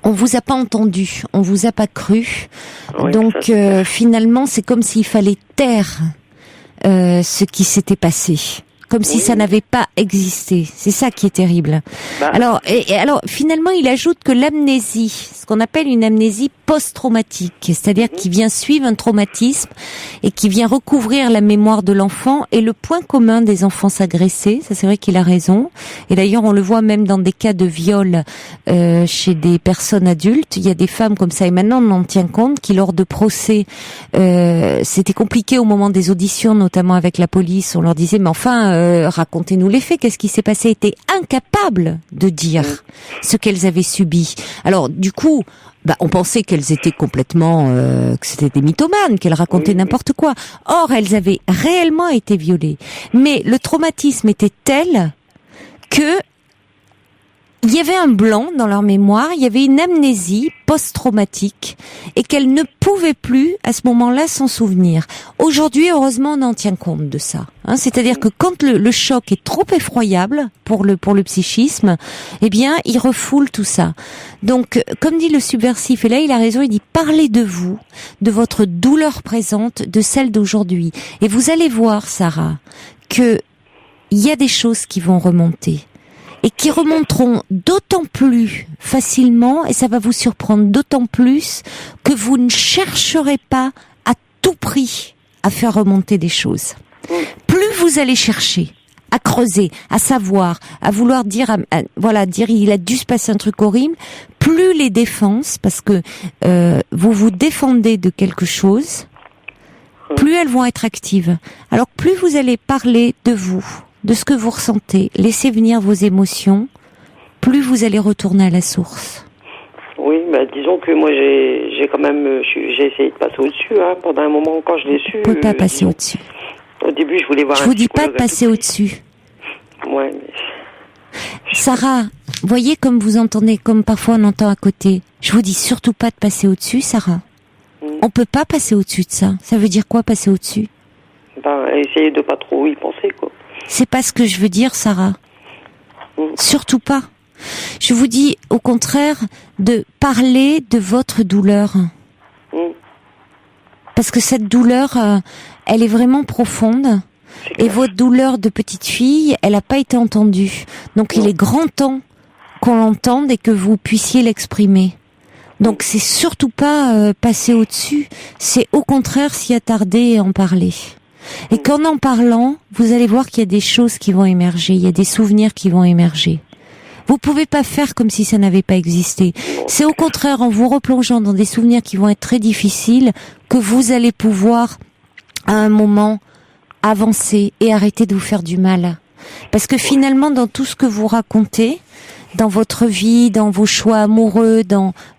on vous a pas entendu, on vous a pas cru. Oui, donc finalement, c'est comme s'il fallait taire ce qui s'était passé. Comme si ça n'avait pas existé. C'est ça qui est terrible. Alors, alors, finalement, il ajoute que l'amnésie, ce qu'on appelle une amnésie post-traumatique, c'est-à-dire qui vient suivre un traumatisme et qui vient recouvrir la mémoire de l'enfant, est le point commun des enfants agressés. Ça, c'est vrai qu'il a raison. Et d'ailleurs, on le voit même dans des cas de viol chez des personnes adultes. Il y a des femmes comme ça, et maintenant on en tient compte, qui lors de procès, c'était compliqué au moment des auditions, notamment avec la police. On leur disait, mais enfin, racontez-nous les faits, qu'est-ce qui s'est passé, étaient incapables de dire ce qu'elles avaient subi. Alors du coup, on pensait qu'elles étaient complètement, que c'était des mythomanes, qu'elles racontaient n'importe quoi. Or, elles avaient réellement été violées. Mais le traumatisme était tel que il y avait un blanc dans leur mémoire, il y avait une amnésie post-traumatique et qu'elles ne pouvaient plus à ce moment-là s'en souvenir. Aujourd'hui, heureusement, on en tient compte de ça. C'est-à-dire que quand le choc est trop effroyable pour le psychisme, eh bien, il refoule tout ça. Donc, comme dit le subversif, et là il a raison, il dit parlez de vous, de votre douleur présente, de celle d'aujourd'hui. Et vous allez voir, Sarah, que il y a des choses qui vont remonter. Et qui remonteront d'autant plus facilement, et ça va vous surprendre d'autant plus, que vous ne chercherez pas à tout prix à faire remonter des choses. Plus vous allez chercher, à creuser, à savoir, à vouloir dire, dire il a dû se passer un truc horrible, plus les défenses, parce que vous vous défendez de quelque chose, plus elles vont être actives. Alors plus vous allez parler de vous, de ce que vous ressentez, laissez venir vos émotions, plus vous allez retourner à la source. Oui, disons que moi j'ai quand même j'ai essayé de passer au-dessus pendant un moment quand je l'ai su. Vous ne pouvez pas passer au-dessus. Au début, je voulais voir. Je vous dis pas de passer au-dessus. Ouais. Mais... Sarah, voyez comme vous entendez, comme parfois on entend à côté. Je vous dis surtout pas de passer au-dessus, Sarah. On peut pas passer au-dessus de ça. Ça veut dire quoi, passer au-dessus? Essayer de pas trop y penser, quoi. C'est pas ce que je veux dire, Sarah. Surtout pas. Je vous dis, au contraire, de parler de votre douleur. Parce que cette douleur, elle est vraiment profonde. Et votre douleur de petite fille, elle n'a pas été entendue. Donc il est grand temps qu'on l'entende et que vous puissiez l'exprimer. Donc c'est surtout pas passer au-dessus, c'est au contraire s'y attarder et en parler. Et qu'en en parlant, vous allez voir qu'il y a des choses qui vont émerger, il y a des souvenirs qui vont émerger. Vous pouvez pas faire comme si ça n'avait pas existé. C'est au contraire en vous replongeant dans des souvenirs qui vont être très difficiles que vous allez pouvoir, à un moment, avancer et arrêter de vous faire du mal. Parce que finalement, dans tout ce que vous racontez, dans votre vie, dans vos choix amoureux,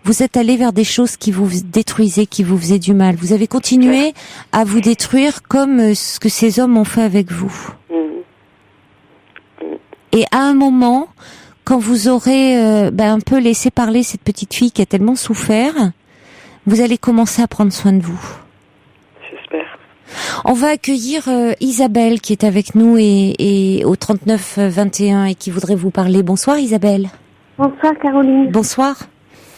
vous êtes allé vers des choses qui vous détruisaient, qui vous faisaient du mal. Vous avez continué à vous détruire comme ce que ces hommes ont fait avec vous. Et à un moment, quand vous aurez un peu laissé parler cette petite fille qui a tellement souffert, vous allez commencer à prendre soin de vous. J'espère. On va accueillir Isabelle qui est avec nous et au 39-21 et qui voudrait vous parler. Bonsoir Isabelle. Bonsoir Caroline. Bonsoir.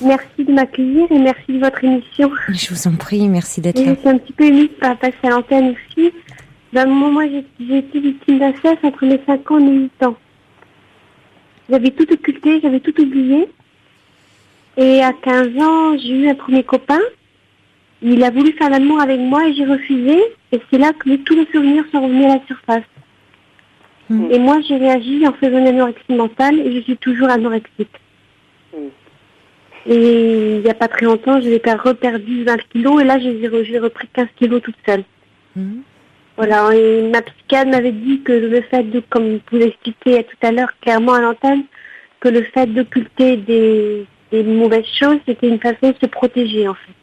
Merci de m'accueillir et merci de votre émission. Je vous en prie, merci d'être là. Je suis un petit peu émue de passer à l'antenne aussi. Moi, j'ai été victime d'inceste entre mes 5 ans et mes 8 ans. J'avais tout occulté, j'avais tout oublié. Et à 15 ans, j'ai eu un premier copain. Il a voulu faire l'amour avec moi et j'ai refusé. Et c'est là que tous les souvenirs sont revenus à la surface. Et moi, j'ai réagi en faisant une anorexie mentale et je suis toujours anorexique. Et il n'y a pas très longtemps, j'avais reperdu 20 kilos et là, j'ai repris 15 kilos toute seule. Voilà, et ma psychiatre m'avait dit que le fait de, comme vous l'expliquiez tout à l'heure clairement à l'antenne, que le fait d'occulter des mauvaises choses, c'était une façon de se protéger en fait.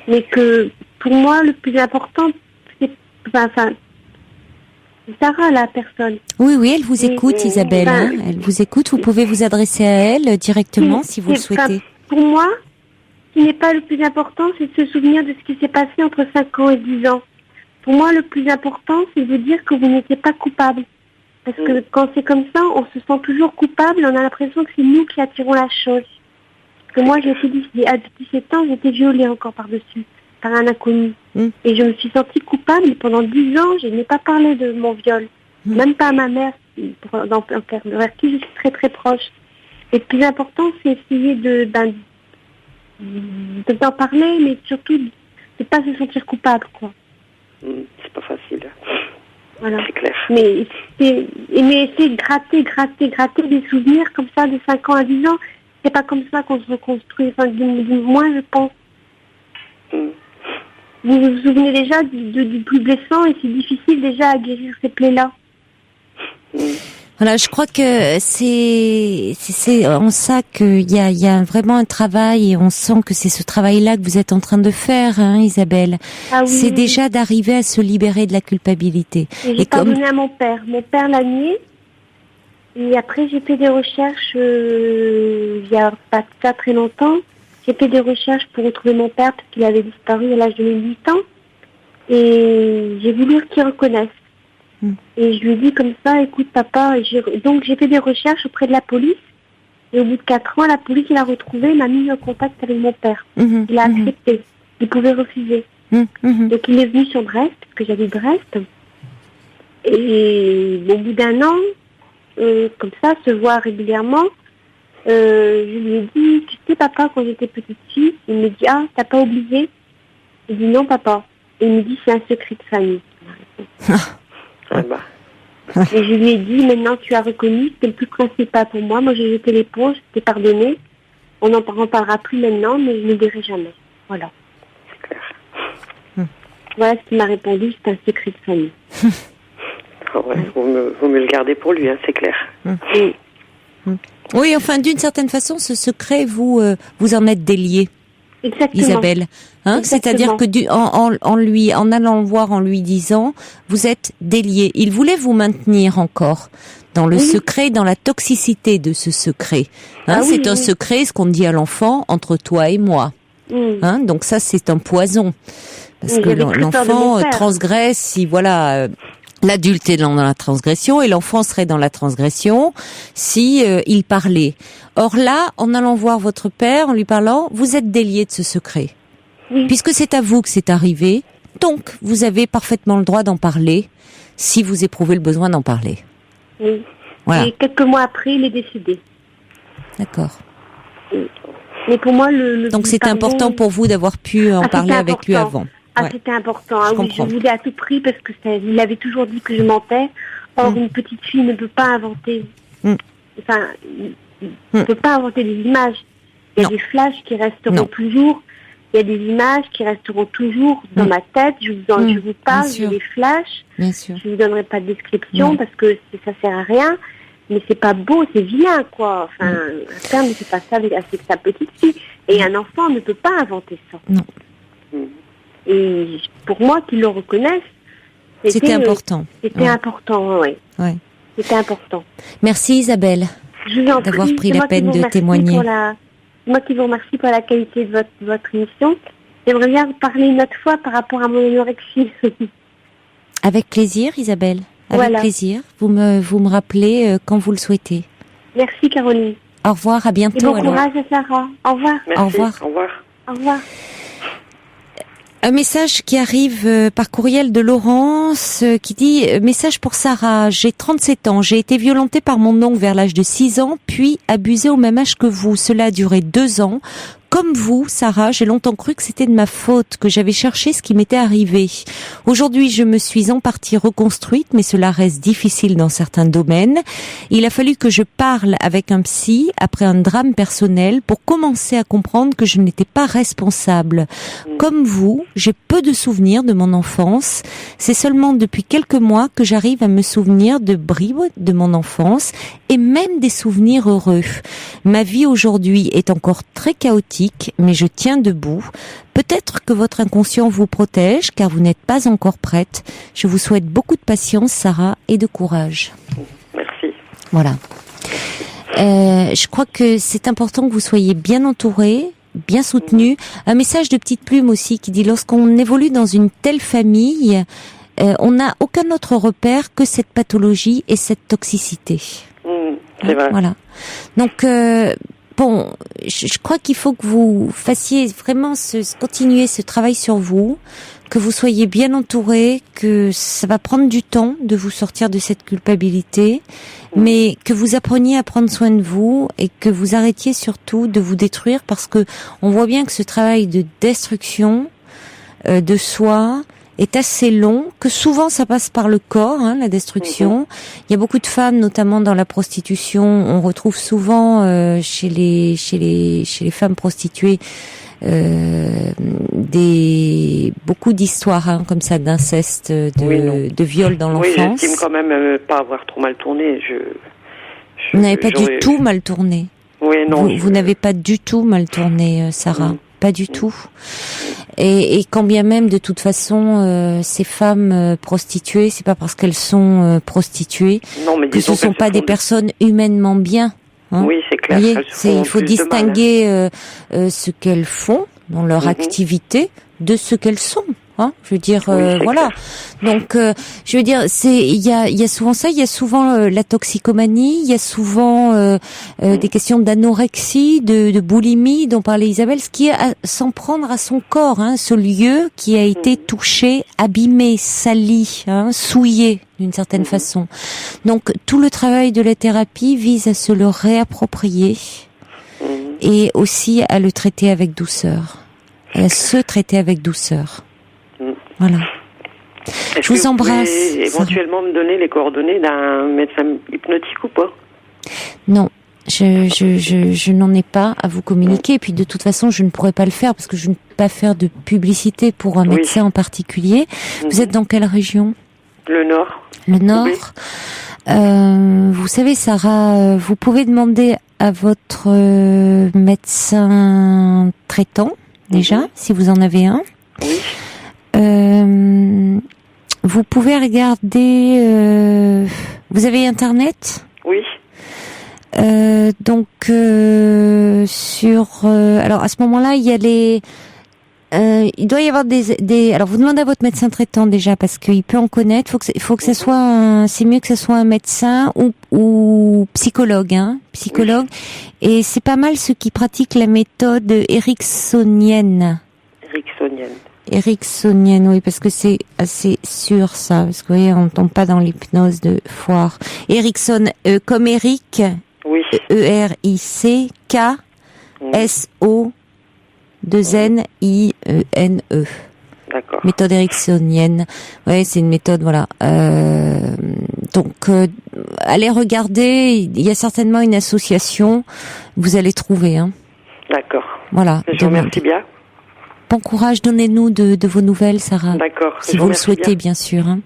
Mais que pour moi, le plus important, c'est Sarah, la personne. Oui, elle vous écoute, Isabelle. Elle vous écoute. Vous pouvez vous adresser à elle directement si vous le souhaitez. Pour moi, ce qui n'est pas le plus important, c'est de se souvenir de ce qui s'est passé entre 5 ans et 10 ans. Pour moi, le plus important, c'est de dire que vous n'étiez pas coupable. Parce que quand c'est comme ça, on se sent toujours coupable, on a l'impression que c'est nous qui attirons la chose. Parce que moi, à 17 ans, j'ai été violée encore par-dessus, par un inconnu. Et je me suis sentie coupable. Pendant 10 ans, je n'ai pas parlé de mon viol. Même pas à ma mère, vers qui je suis très très proche. Et le plus important, c'est essayer d'en parler, mais surtout de pas se sentir coupable, quoi. C'est pas facile. Voilà. C'est clair. Mais essayer de gratter des souvenirs comme ça de 5 ans à 10 ans, c'est pas comme ça qu'on se reconstruit. Enfin, du moins, je pense. Vous vous souvenez déjà du plus blessant et c'est difficile déjà à guérir ces plaies-là. Voilà, je crois que c'est en ça qu'il y a vraiment un travail et on sent que c'est ce travail-là que vous êtes en train de faire, hein, Isabelle. Ah oui, c'est déjà d'arriver à se libérer de la culpabilité. Et j'ai pardonné à mon père. Mon père l'a nié. Et après, j'ai fait des recherches il y a pas très longtemps. J'ai fait des recherches pour retrouver mon père parce qu'il avait disparu à l'âge de 8 ans. Et j'ai voulu qu'il reconnaisse. Et je lui ai dit comme ça, écoute papa, donc j'ai fait des recherches auprès de la police. Et au bout de 4 ans, la police l'a retrouvé, m'a mis en contact avec mon père. Il a accepté. Il pouvait refuser. Donc il est venu sur Brest, parce que j'habite Brest. Et au bout d'1 an, comme ça, se voir régulièrement, je lui ai dit, tu sais papa, quand j'étais petite fille, il me dit, ah, t'as pas oublié? Je dis non papa. Et il me dit, c'est un secret de famille. Et je lui ai dit, maintenant tu as reconnu, c'était le plus principal pour moi. Moi j'ai jeté l'éponge, je t'ai pardonné. On n'en parlera plus maintenant, mais je ne dirai jamais. Voilà. C'est clair. Voilà ce qu'il m'a répondu, c'est un secret de famille. Vous me le gardez pour lui, hein, c'est clair. Oui, enfin, d'une certaine façon, ce secret, vous en êtes délié. Exactement. Isabelle, hein, c'est-à-dire que en allant le voir, en lui disant, vous êtes délié. Il voulait vous maintenir encore dans le secret, dans la toxicité de ce secret. Hein, c'est un secret, ce qu'on dit à l'enfant, entre toi et moi. Hein, donc ça, c'est un poison parce que l'enfant transgresse. Si voilà. L'adulte est dans la transgression et l'enfant serait dans la transgression si il parlait. Or là, en allant voir votre père, en lui parlant, vous êtes délié de ce secret. Oui. Puisque c'est à vous que c'est arrivé, donc vous avez parfaitement le droit d'en parler si vous éprouvez le besoin d'en parler. Oui. Voilà. Et quelques mois après, il est décédé. D'accord. Mais pour moi, le Donc c'était pardon, important pour vous d'avoir pu en parler c'était avec lui important. avant. Ah, Ouais. c'était important. Ah, Je oui, je comprends. voulais à tout prix parce que il avait toujours dit que je mentais. Or, une petite fille ne peut pas inventer. Enfin, il ne peut pas inventer des images. Il y a Non. des flashs qui resteront Non. toujours. Il y a des images qui resteront toujours dans ma tête. Je vous parle, Bien sûr. j'ai des flashs. Bien sûr. Je vous donnerai pas de description Non. parce que ça sert à rien. Mais c'est pas beau, c'est vilain, quoi. Enfin, un père ne fait pas ça avec sa petite fille. Et un enfant ne peut pas inventer ça. Non. Et pour moi, qu'ils le reconnaissent, C'était important. C'était Ouais. important, oui. Ouais. C'était important. Merci Isabelle. Je vous en D'avoir prie, pris c'est la moi qui peine vous de remercie témoigner. C'est moi qui vous remercie pour la qualité de votre émission. J'aimerais bien vous parler une autre fois par rapport à mon anorexie. Avec plaisir Isabelle. Avec Voilà. plaisir. Vous me rappelez quand vous le souhaitez. Merci Caroline. Au revoir, à Et bientôt bon alors. courage à Sarah. Au revoir. Merci. Au revoir. Au revoir. Au revoir. Un message qui arrive par courriel de Laurence qui dit message pour Sarah, j'ai 37 ans, j'ai été violentée par mon oncle vers l'âge de 6 ans, puis abusée au même âge que vous. Cela a duré 2 ans. Comme vous, Sarah, j'ai longtemps cru que c'était de ma faute, que j'avais cherché ce qui m'était arrivé. Aujourd'hui, je me suis en partie reconstruite, mais cela reste difficile dans certains domaines. Il a fallu que je parle avec un psy après un drame personnel pour commencer à comprendre que je n'étais pas responsable. Comme vous, j'ai peu de souvenirs de mon enfance. C'est seulement depuis quelques mois que j'arrive à me souvenir de bribes de mon enfance et même des souvenirs heureux. Ma vie aujourd'hui est encore très chaotique, mais je tiens debout. Peut-être que votre inconscient vous protège, car vous n'êtes pas encore prête. Je vous souhaite beaucoup de patience, Sarah, et de courage. Merci. Voilà. Je crois que c'est important que vous soyez bien entourés, bien soutenus. Un message de petite plume aussi qui dit lorsqu'on évolue dans une telle famille, on n'a aucun autre repère que cette pathologie et cette toxicité. C'est vrai. Voilà. Donc bon, je crois qu'il faut que vous fassiez vraiment continuer ce travail sur vous, que vous soyez bien entourés, que ça va prendre du temps de vous sortir de cette culpabilité, mais que vous appreniez à prendre soin de vous et que vous arrêtiez surtout de vous détruire, parce que on voit bien que ce travail de destruction de soi est assez long, que souvent ça passe par le corps, hein, la destruction. Il y a beaucoup de femmes, notamment dans la prostitution, on retrouve souvent chez les femmes prostituées beaucoup d'histoires hein, comme ça d'inceste, de viol dans l'enfance. Oui, j'estime quand même pas avoir trop mal tourné. Vous n'avez pas du tout mal tourné. Oui, non. Vous n'avez pas du tout mal tourné, Sarah. Pas du tout. Et quand bien même, de toute façon, ces femmes prostituées, c'est pas parce qu'elles sont prostituées que ce sont pas des personnes humainement bien. Hein. Oui, c'est clair. Vous voyez, il faut distinguer ce qu'elles font dans leur activité de ce qu'elles sont. Hein, je veux dire, voilà. Donc, je veux dire, il y a souvent ça. Il y a souvent la toxicomanie. Il y a souvent des questions d'anorexie, de boulimie dont parlait Isabelle, ce qui est à s'en prendre à son corps, hein, ce lieu qui a été touché, abîmé, sali, hein, souillé d'une certaine façon. Donc, tout le travail de la thérapie vise à se le réapproprier et aussi à le traiter avec douceur, à se traiter avec douceur. Voilà. Je vous embrasse. Vous pouvez éventuellement me donner les coordonnées d'un médecin hypnotique ou pas? Non, je n'en ai pas à vous communiquer. Et puis de toute façon, je ne pourrais pas le faire parce que je ne peux pas faire de publicité pour un médecin en particulier. Vous êtes dans quelle région? Le Nord. Le Nord. Vous savez, Sarah, vous pouvez demander à votre médecin traitant, déjà, si vous en avez un. Oui. Vous pouvez regarder. Vous avez Internet? Oui. Donc sur. Alors à ce moment-là, il y a les. Il doit y avoir des. Alors vous demandez à votre médecin traitant déjà parce qu'il peut en connaître. Faut que ça soit. C'est mieux que ce soit un médecin ou psychologue, hein, psychologue. Et c'est pas mal ceux qui pratiquent la méthode ericksonienne. Ericksonienne, oui, parce que c'est assez sûr ça, parce que vous voyez, on ne tombe pas dans l'hypnose de foire. Erickson, comme Eric, Oui. E-R-I-C-K, S-O-2-N-I-E-N-E. D'accord. Méthode ericksonienne. Ouais, c'est une méthode, voilà. Donc, allez regarder, il y a certainement une association, vous allez trouver, hein. D'accord. Voilà. Je vous remercie bien. Bon courage, donnez-nous de vos nouvelles, Sarah. D'accord. Si vous le souhaitez, bien sûr, hein.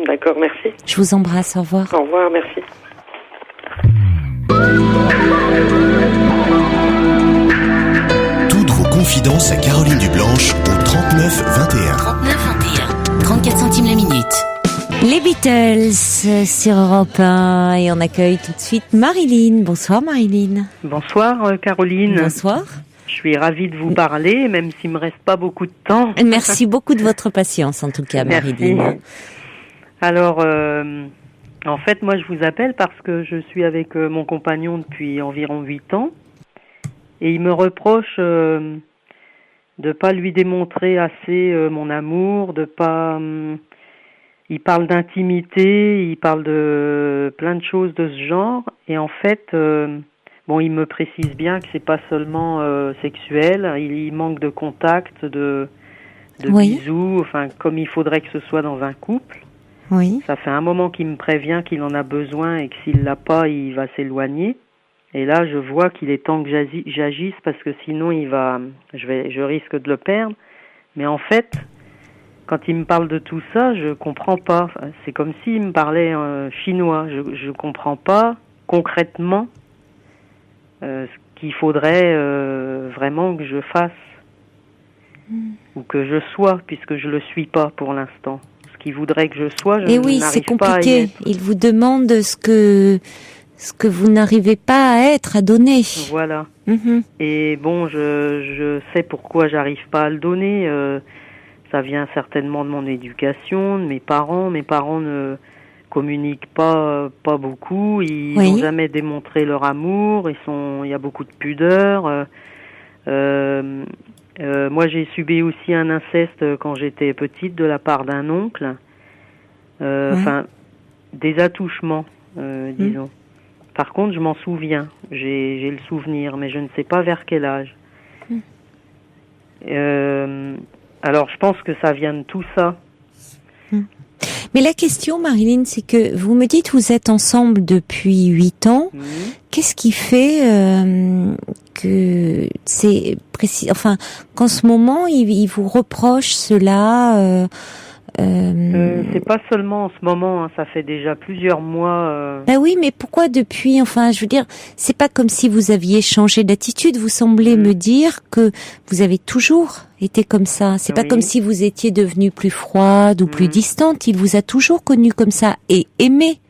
D'accord, merci. Je vous embrasse, au revoir. Au revoir, merci. Toutes vos confidences à Caroline Dublanche au 39 21. 34 centimes la minute. Les Beatles sur Europe 1 et on accueille tout de suite Marilyn. Bonsoir Marilyn. Bonsoir Caroline. Bonsoir. Je suis ravie de vous parler, même s'il me reste pas beaucoup de temps. Merci beaucoup de votre patience en tout cas, Marilyn. Merci. Alors, en fait, moi je vous appelle parce que je suis avec mon compagnon depuis environ 8 ans et il me reproche de pas lui démontrer assez mon amour, de pas... il parle d'intimité, il parle de plein de choses de ce genre et en fait... Bon, il me précise bien que c'est pas seulement sexuel, il manque de contact, de bisous, enfin comme il faudrait que ce soit dans un couple. Oui. Ça fait un moment qu'il me prévient qu'il en a besoin et que s'il l'a pas, il va s'éloigner. Et là, je vois qu'il est temps que j'agisse parce que sinon je risque de le perdre. Mais en fait, quand il me parle de tout ça, je comprends pas. C'est comme s'il me parlait chinois. Je comprends pas concrètement ce qu'il faudrait vraiment que je fasse ou que je sois, puisque je le suis pas pour l'instant. Ce qu'il voudrait que je sois, je n'arrive pas à y être. Et oui, c'est compliqué. Il vous demande ce que vous n'arrivez pas à être, à donner. Voilà. Mm-hmm. Et bon, je sais pourquoi j'arrive pas à le donner. Ça vient certainement de mon éducation, de mes parents. Mes parents ne communiquent pas beaucoup, ils n'ont jamais démontré leur amour, il y a beaucoup de pudeur. Moi j'ai subi aussi un inceste quand j'étais petite de la part d'un oncle, enfin des attouchements, disons. Par contre je m'en souviens, j'ai le souvenir, mais je ne sais pas vers quel âge. Alors je pense que ça vient de tout ça. Mais la question, Marilyn, c'est que vous me dites vous êtes ensemble depuis 8 ans. Qu'est-ce qui fait que c'est précis, enfin, qu'en ce moment il vous reproche cela c'est pas seulement en ce moment, hein, ça fait déjà plusieurs mois. Ben oui, mais pourquoi depuis? Enfin, je veux dire, c'est pas comme si vous aviez changé d'attitude. Vous semblez me dire que vous avez toujours été comme ça. C'est pas comme si vous étiez devenue plus froide ou plus distante. Il vous a toujours connue comme ça et aimé.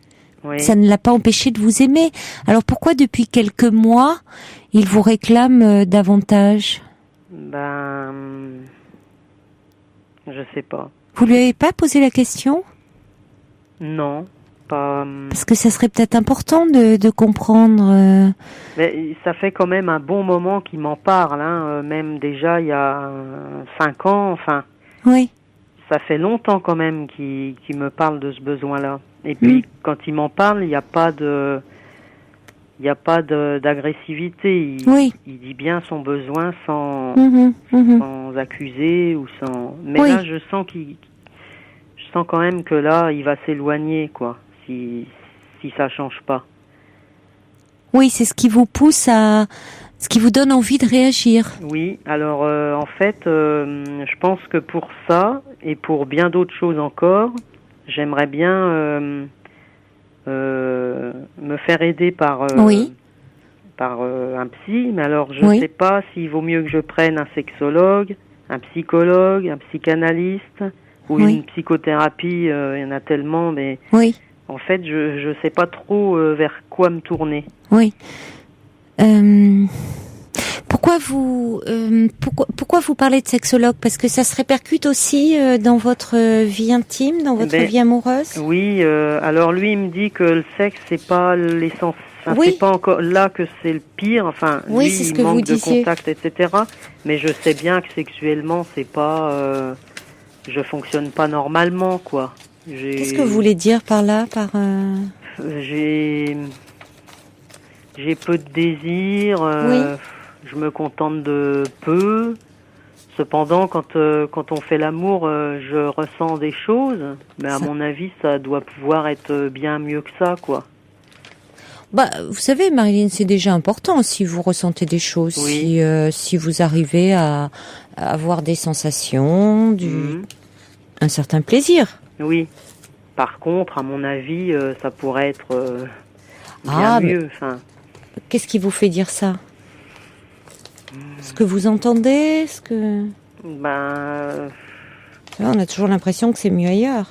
Oui. Ça ne l'a pas empêché de vous aimer. Alors pourquoi depuis quelques mois il vous réclame davantage? Ben, je sais pas. Vous lui avez pas posé la question? Non, pas. Parce que ça serait peut-être important de comprendre. Mais ça fait quand même un bon moment qu'il m'en parle, hein. Même déjà il y a 5 ans, enfin. Oui. Ça fait longtemps quand même qu'il me parle de ce besoin-là. Et puis quand il m'en parle, il n'y a pas d'agressivité. Il dit bien son besoin sans accuser ou sans. Mais là, je sens quand même que là, il va s'éloigner, quoi, si ça change pas. Oui, c'est ce qui vous pousse ce qui vous donne envie de réagir. Oui, alors en fait, je pense que pour ça et pour bien d'autres choses encore, j'aimerais bien me faire aider par un psy, mais alors je ne sais pas s'il vaut mieux que je prenne un sexologue, un psychologue, un psychanalyste ou une psychothérapie, il y en a tellement, mais en fait je sais pas trop vers quoi me tourner. Oui. Pourquoi pourquoi vous parlez de sexologue? Parce que ça se répercute aussi dans votre vie intime, dans votre vie amoureuse? Oui, alors lui il me dit que le sexe c'est pas l'essence, Oui. c'est pas encore là que c'est le pire, enfin Oui, lui c'est ce il que vous manque de disiez. contact, etc. Mais je sais bien que sexuellement c'est pas, je fonctionne pas normalement quoi. Qu'est-ce que vous voulez dire par là, J'ai peu de désir, Oui. je me contente de peu. Cependant, quand on fait l'amour, je ressens des choses, mais à mon avis, ça doit pouvoir être bien mieux que ça, quoi. Bah, vous savez, Marilyn, c'est déjà important si vous ressentez des choses, Oui. si vous arrivez à avoir des sensations, un certain plaisir. Oui. Par contre, à mon avis, ça pourrait être bien mieux. Enfin, qu'est-ce qui vous fait dire ça? Ce que vous entendez, on a toujours l'impression que c'est mieux ailleurs.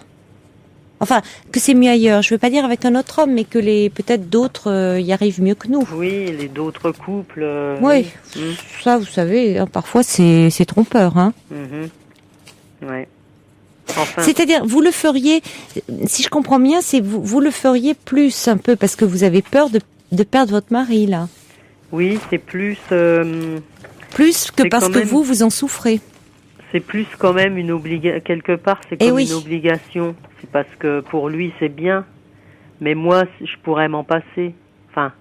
Enfin, que c'est mieux ailleurs. Je veux pas dire avec un autre homme, mais que peut-être d'autres y arrivent mieux que nous. Oui, d'autres couples. Oui, ça, vous savez, hein, parfois c'est trompeur, hein. Ouais. Enfin. C'est-à-dire, vous le feriez, si je comprends bien, c'est vous le feriez plus un peu parce que vous avez peur de perdre votre mari là. Oui, c'est plus. Plus que parce que vous en souffrez. C'est plus quand même une obligation. Quelque part, c'est comme une obligation. C'est parce que pour lui, c'est bien. Mais moi, je pourrais m'en passer. Enfin.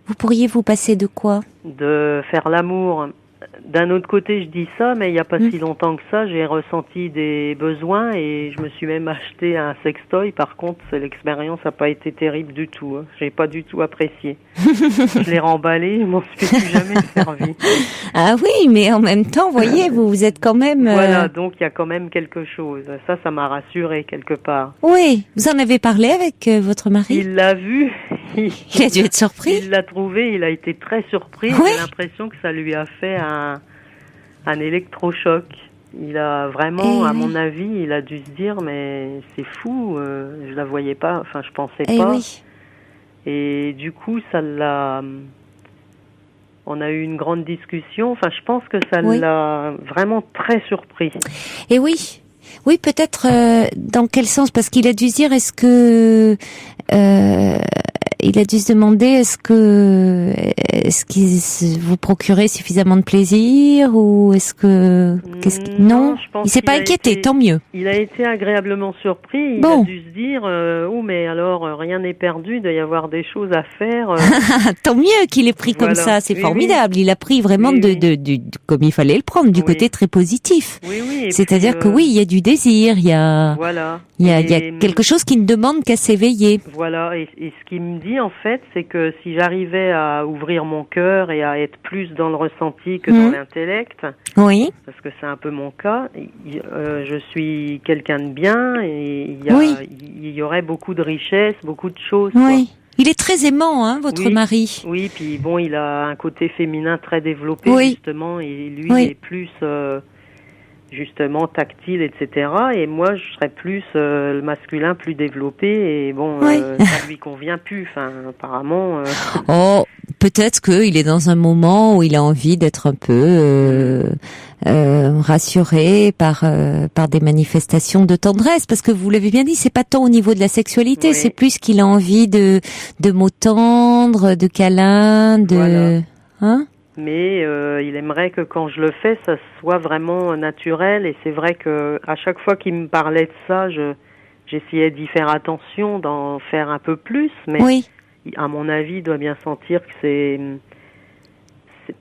Vous pourriez vous passer de quoi? De faire l'amour. D'un autre côté, je dis ça, mais il n'y a pas si longtemps que ça, j'ai ressenti des besoins et je me suis même acheté un sextoy. Par contre, l'expérience n'a pas été terrible du tout. Hein. J'ai pas du tout apprécié. Je l'ai remballé, je m'en suis plus jamais servi. Ah oui, mais en même temps, voyez, vous êtes quand même... Voilà, donc il y a quand même quelque chose. Ça m'a rassuré quelque part. Oui, vous en avez parlé avec votre mari? Il l'a vu. Il a dû être surpris. Il l'a trouvé, il a été très surpris. Oui. J'ai l'impression que ça lui a fait un électrochoc. Il a vraiment, à mon avis, il a dû se dire, mais c'est fou, je la voyais pas, enfin je pensais pas. Oui. Et du coup, on a eu une grande discussion, enfin je pense que ça l'a vraiment très surpris. Et oui, peut-être dans quel sens? Parce qu'il a dû se dire, est-ce que... il a dû se demander est-ce qu'il vous procurait suffisamment de plaisir ou non, il s'est pas inquiété, tant mieux. Il a été agréablement surpris. Il a dû se dire mais alors rien n'est perdu, il doit y avoir des choses à faire. Tant mieux qu'il ait pris comme ça, c'est formidable. Il a pris vraiment comme il fallait le prendre, du côté très positif. C'est-à-dire que il y a du désir, il y a quelque chose qui ne demande qu'à s'éveiller. Voilà, et ce qu'il me dit en fait, c'est que si j'arrivais à ouvrir mon cœur et à être plus dans le ressenti que dans l'intellect, parce que c'est un peu mon cas, je suis quelqu'un de bien et il y aurait beaucoup de richesses, beaucoup de choses. Oui. Quoi. Il est très aimant, hein, votre mari. Oui, puis bon, il a un côté féminin très développé justement, et lui il est plus justement tactile, etc. Et moi, je serais plus le masculin plus développé. Et bon, ça lui convient plus. Enfin, apparemment. Oh, peut-être qu'il est dans un moment où il a envie d'être un peu rassuré par des manifestations de tendresse, parce que vous l'avez bien dit, c'est pas tant au niveau de la sexualité, c'est plus qu'il a envie de mots tendres, de câlins, hein. Mais il aimerait que quand je le fais, ça soit vraiment naturel. Et c'est vrai que à chaque fois qu'il me parlait de ça, j'essayais d'y faire attention, d'en faire un peu plus. Mais à mon avis, il doit bien sentir que c'est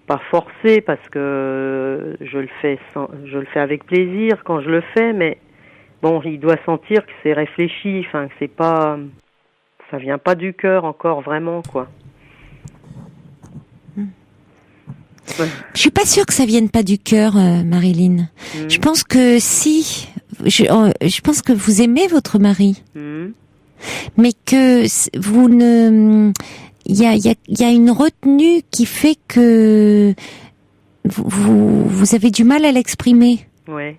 pas forcé, parce que je le fais avec plaisir quand je le fais. Mais bon, il doit sentir que c'est réfléchi, enfin que c'est pas, ça vient pas du cœur encore vraiment, quoi. Je suis pas sûre que ça vienne pas du cœur, Marilyn. Je pense que je pense que vous aimez votre mari, mais que vous ne, il y a une retenue qui fait que vous avez du mal à l'exprimer. Ouais.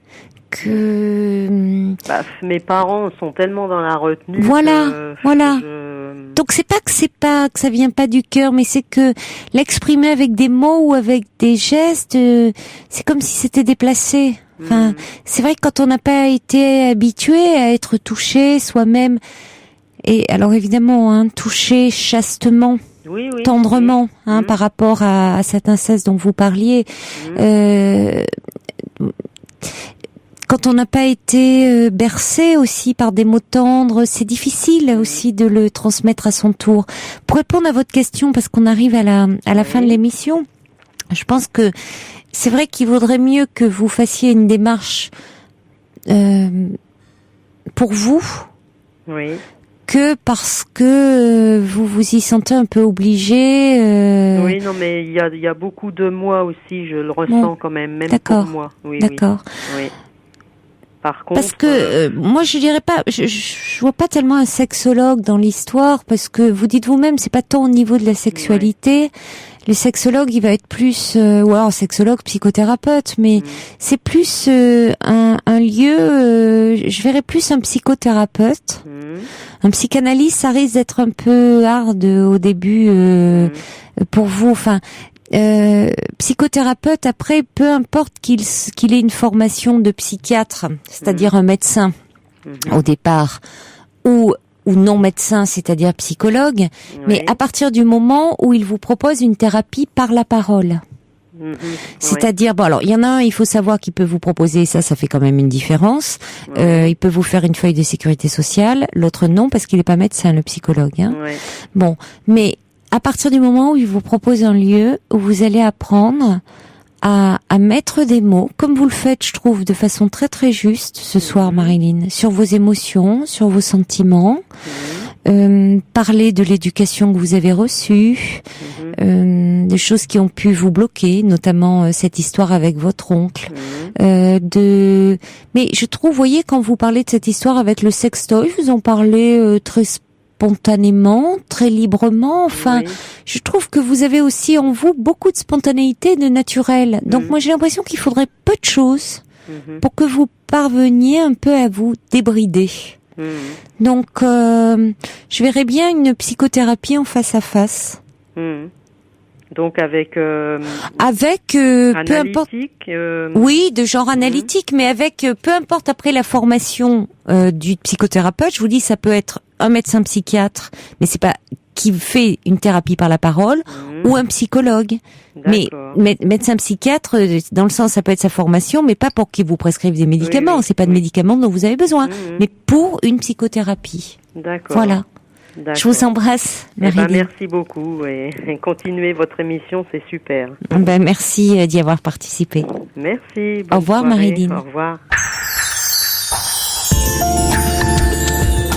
que mes parents sont tellement dans la retenue. Voilà. Donc c'est pas que ça vient pas du cœur, mais c'est que l'exprimer avec des mots ou avec des gestes, c'est comme si c'était déplacé. Enfin, c'est vrai que quand on n'a pas été habitué à être touché soi-même, et alors évidemment, touché chastement, tendrement, par rapport à cet inceste dont vous parliez. Quand on n'a pas été bercé aussi par des mots tendres, c'est difficile aussi de le transmettre à son tour. Pour répondre à votre question, parce qu'on arrive à la fin de l'émission, je pense que c'est vrai qu'il vaudrait mieux que vous fassiez une démarche pour vous, que parce que vous vous y sentez un peu obligé. Oui, non, mais il y a beaucoup de moi aussi, je le ressens quand même pour moi. D'accord. Oui. Par contre, parce que moi je dirais pas, je vois pas tellement un sexologue dans l'histoire, parce que vous dites vous-même, c'est pas tant au niveau de la sexualité. Le sexologue, il va être plus, ou alors sexologue, psychothérapeute, mais c'est plus un lieu. Je verrais plus un psychothérapeute. Un psychanalyste, ça risque d'être un peu hard au début pour vous. Enfin. Psychothérapeute, après, peu importe qu'il ait une formation de psychiatre, c'est-à-dire un médecin au départ, ou non médecin, c'est-à-dire psychologue, mais à partir du moment où il vous propose une thérapie par la parole. C'est-à-dire, bon, alors il y en a un, il faut savoir qu'il peut vous proposer, ça fait quand même une différence. Il peut vous faire une feuille de sécurité sociale, l'autre non, parce qu'il n'est pas médecin, le psychologue. Bon, mais à partir du moment où il vous propose un lieu où vous allez apprendre à mettre des mots, comme vous le faites, je trouve, de façon très très juste ce soir, Marilyn, sur vos émotions, sur vos sentiments, parler de l'éducation que vous avez reçue, des choses qui ont pu vous bloquer, notamment cette histoire avec votre oncle. Mais je trouve, vous voyez, quand vous parlez de cette histoire avec le sextoy, vous en parlez très spontanément, très librement. Enfin, je trouve que vous avez aussi en vous beaucoup de spontanéité, de naturel. Donc moi, j'ai l'impression qu'il faudrait peu de choses pour que vous parveniez un peu à vous débrider. Donc, je verrais bien une psychothérapie en face à face. Donc avec peu importe, oui, de genre analytique, mais avec peu importe après la formation du psychothérapeute. Je vous dis, ça peut être un médecin psychiatre, mais c'est pas qui fait une thérapie par la parole, ou un psychologue. Mais médecin psychiatre, dans le sens, ça peut être sa formation, mais pas pour qu'il vous prescrive des médicaments. C'est pas de médicaments dont vous avez besoin, mais pour une psychothérapie. D'accord. Voilà. Je vous embrasse, Marilyn. Merci beaucoup et continuez votre émission, c'est super. Merci d'y avoir participé. Merci. Au revoir, Marilyn. Au revoir.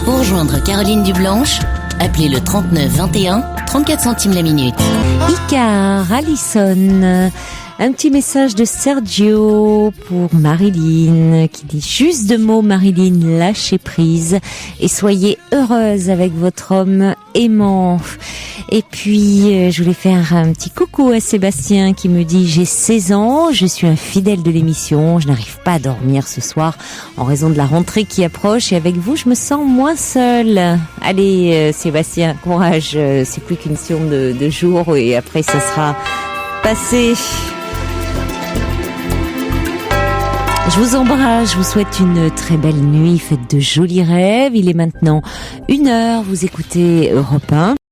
Pour rejoindre Caroline Dublanche, appelez le 39 21, 34 centimes la minute. Icar, Alison, un petit message de Sergio pour Marilyn qui dit juste 2 mots, Marilyn, lâchez prise et soyez heureuse avec votre homme aimant. Et puis je voulais faire un petit coucou à Sébastien qui me dit: j'ai 16 ans, je suis un fidèle de l'émission, je n'arrive pas à dormir ce soir en raison de la rentrée qui approche et avec vous je me sens moins seule. Allez Sébastien, courage, c'est plus qu'une question de jours et après ça sera passé. Je vous embrasse, je vous souhaite une très belle nuit, faites de jolis rêves. Il est maintenant 1h, vous écoutez Europe 1.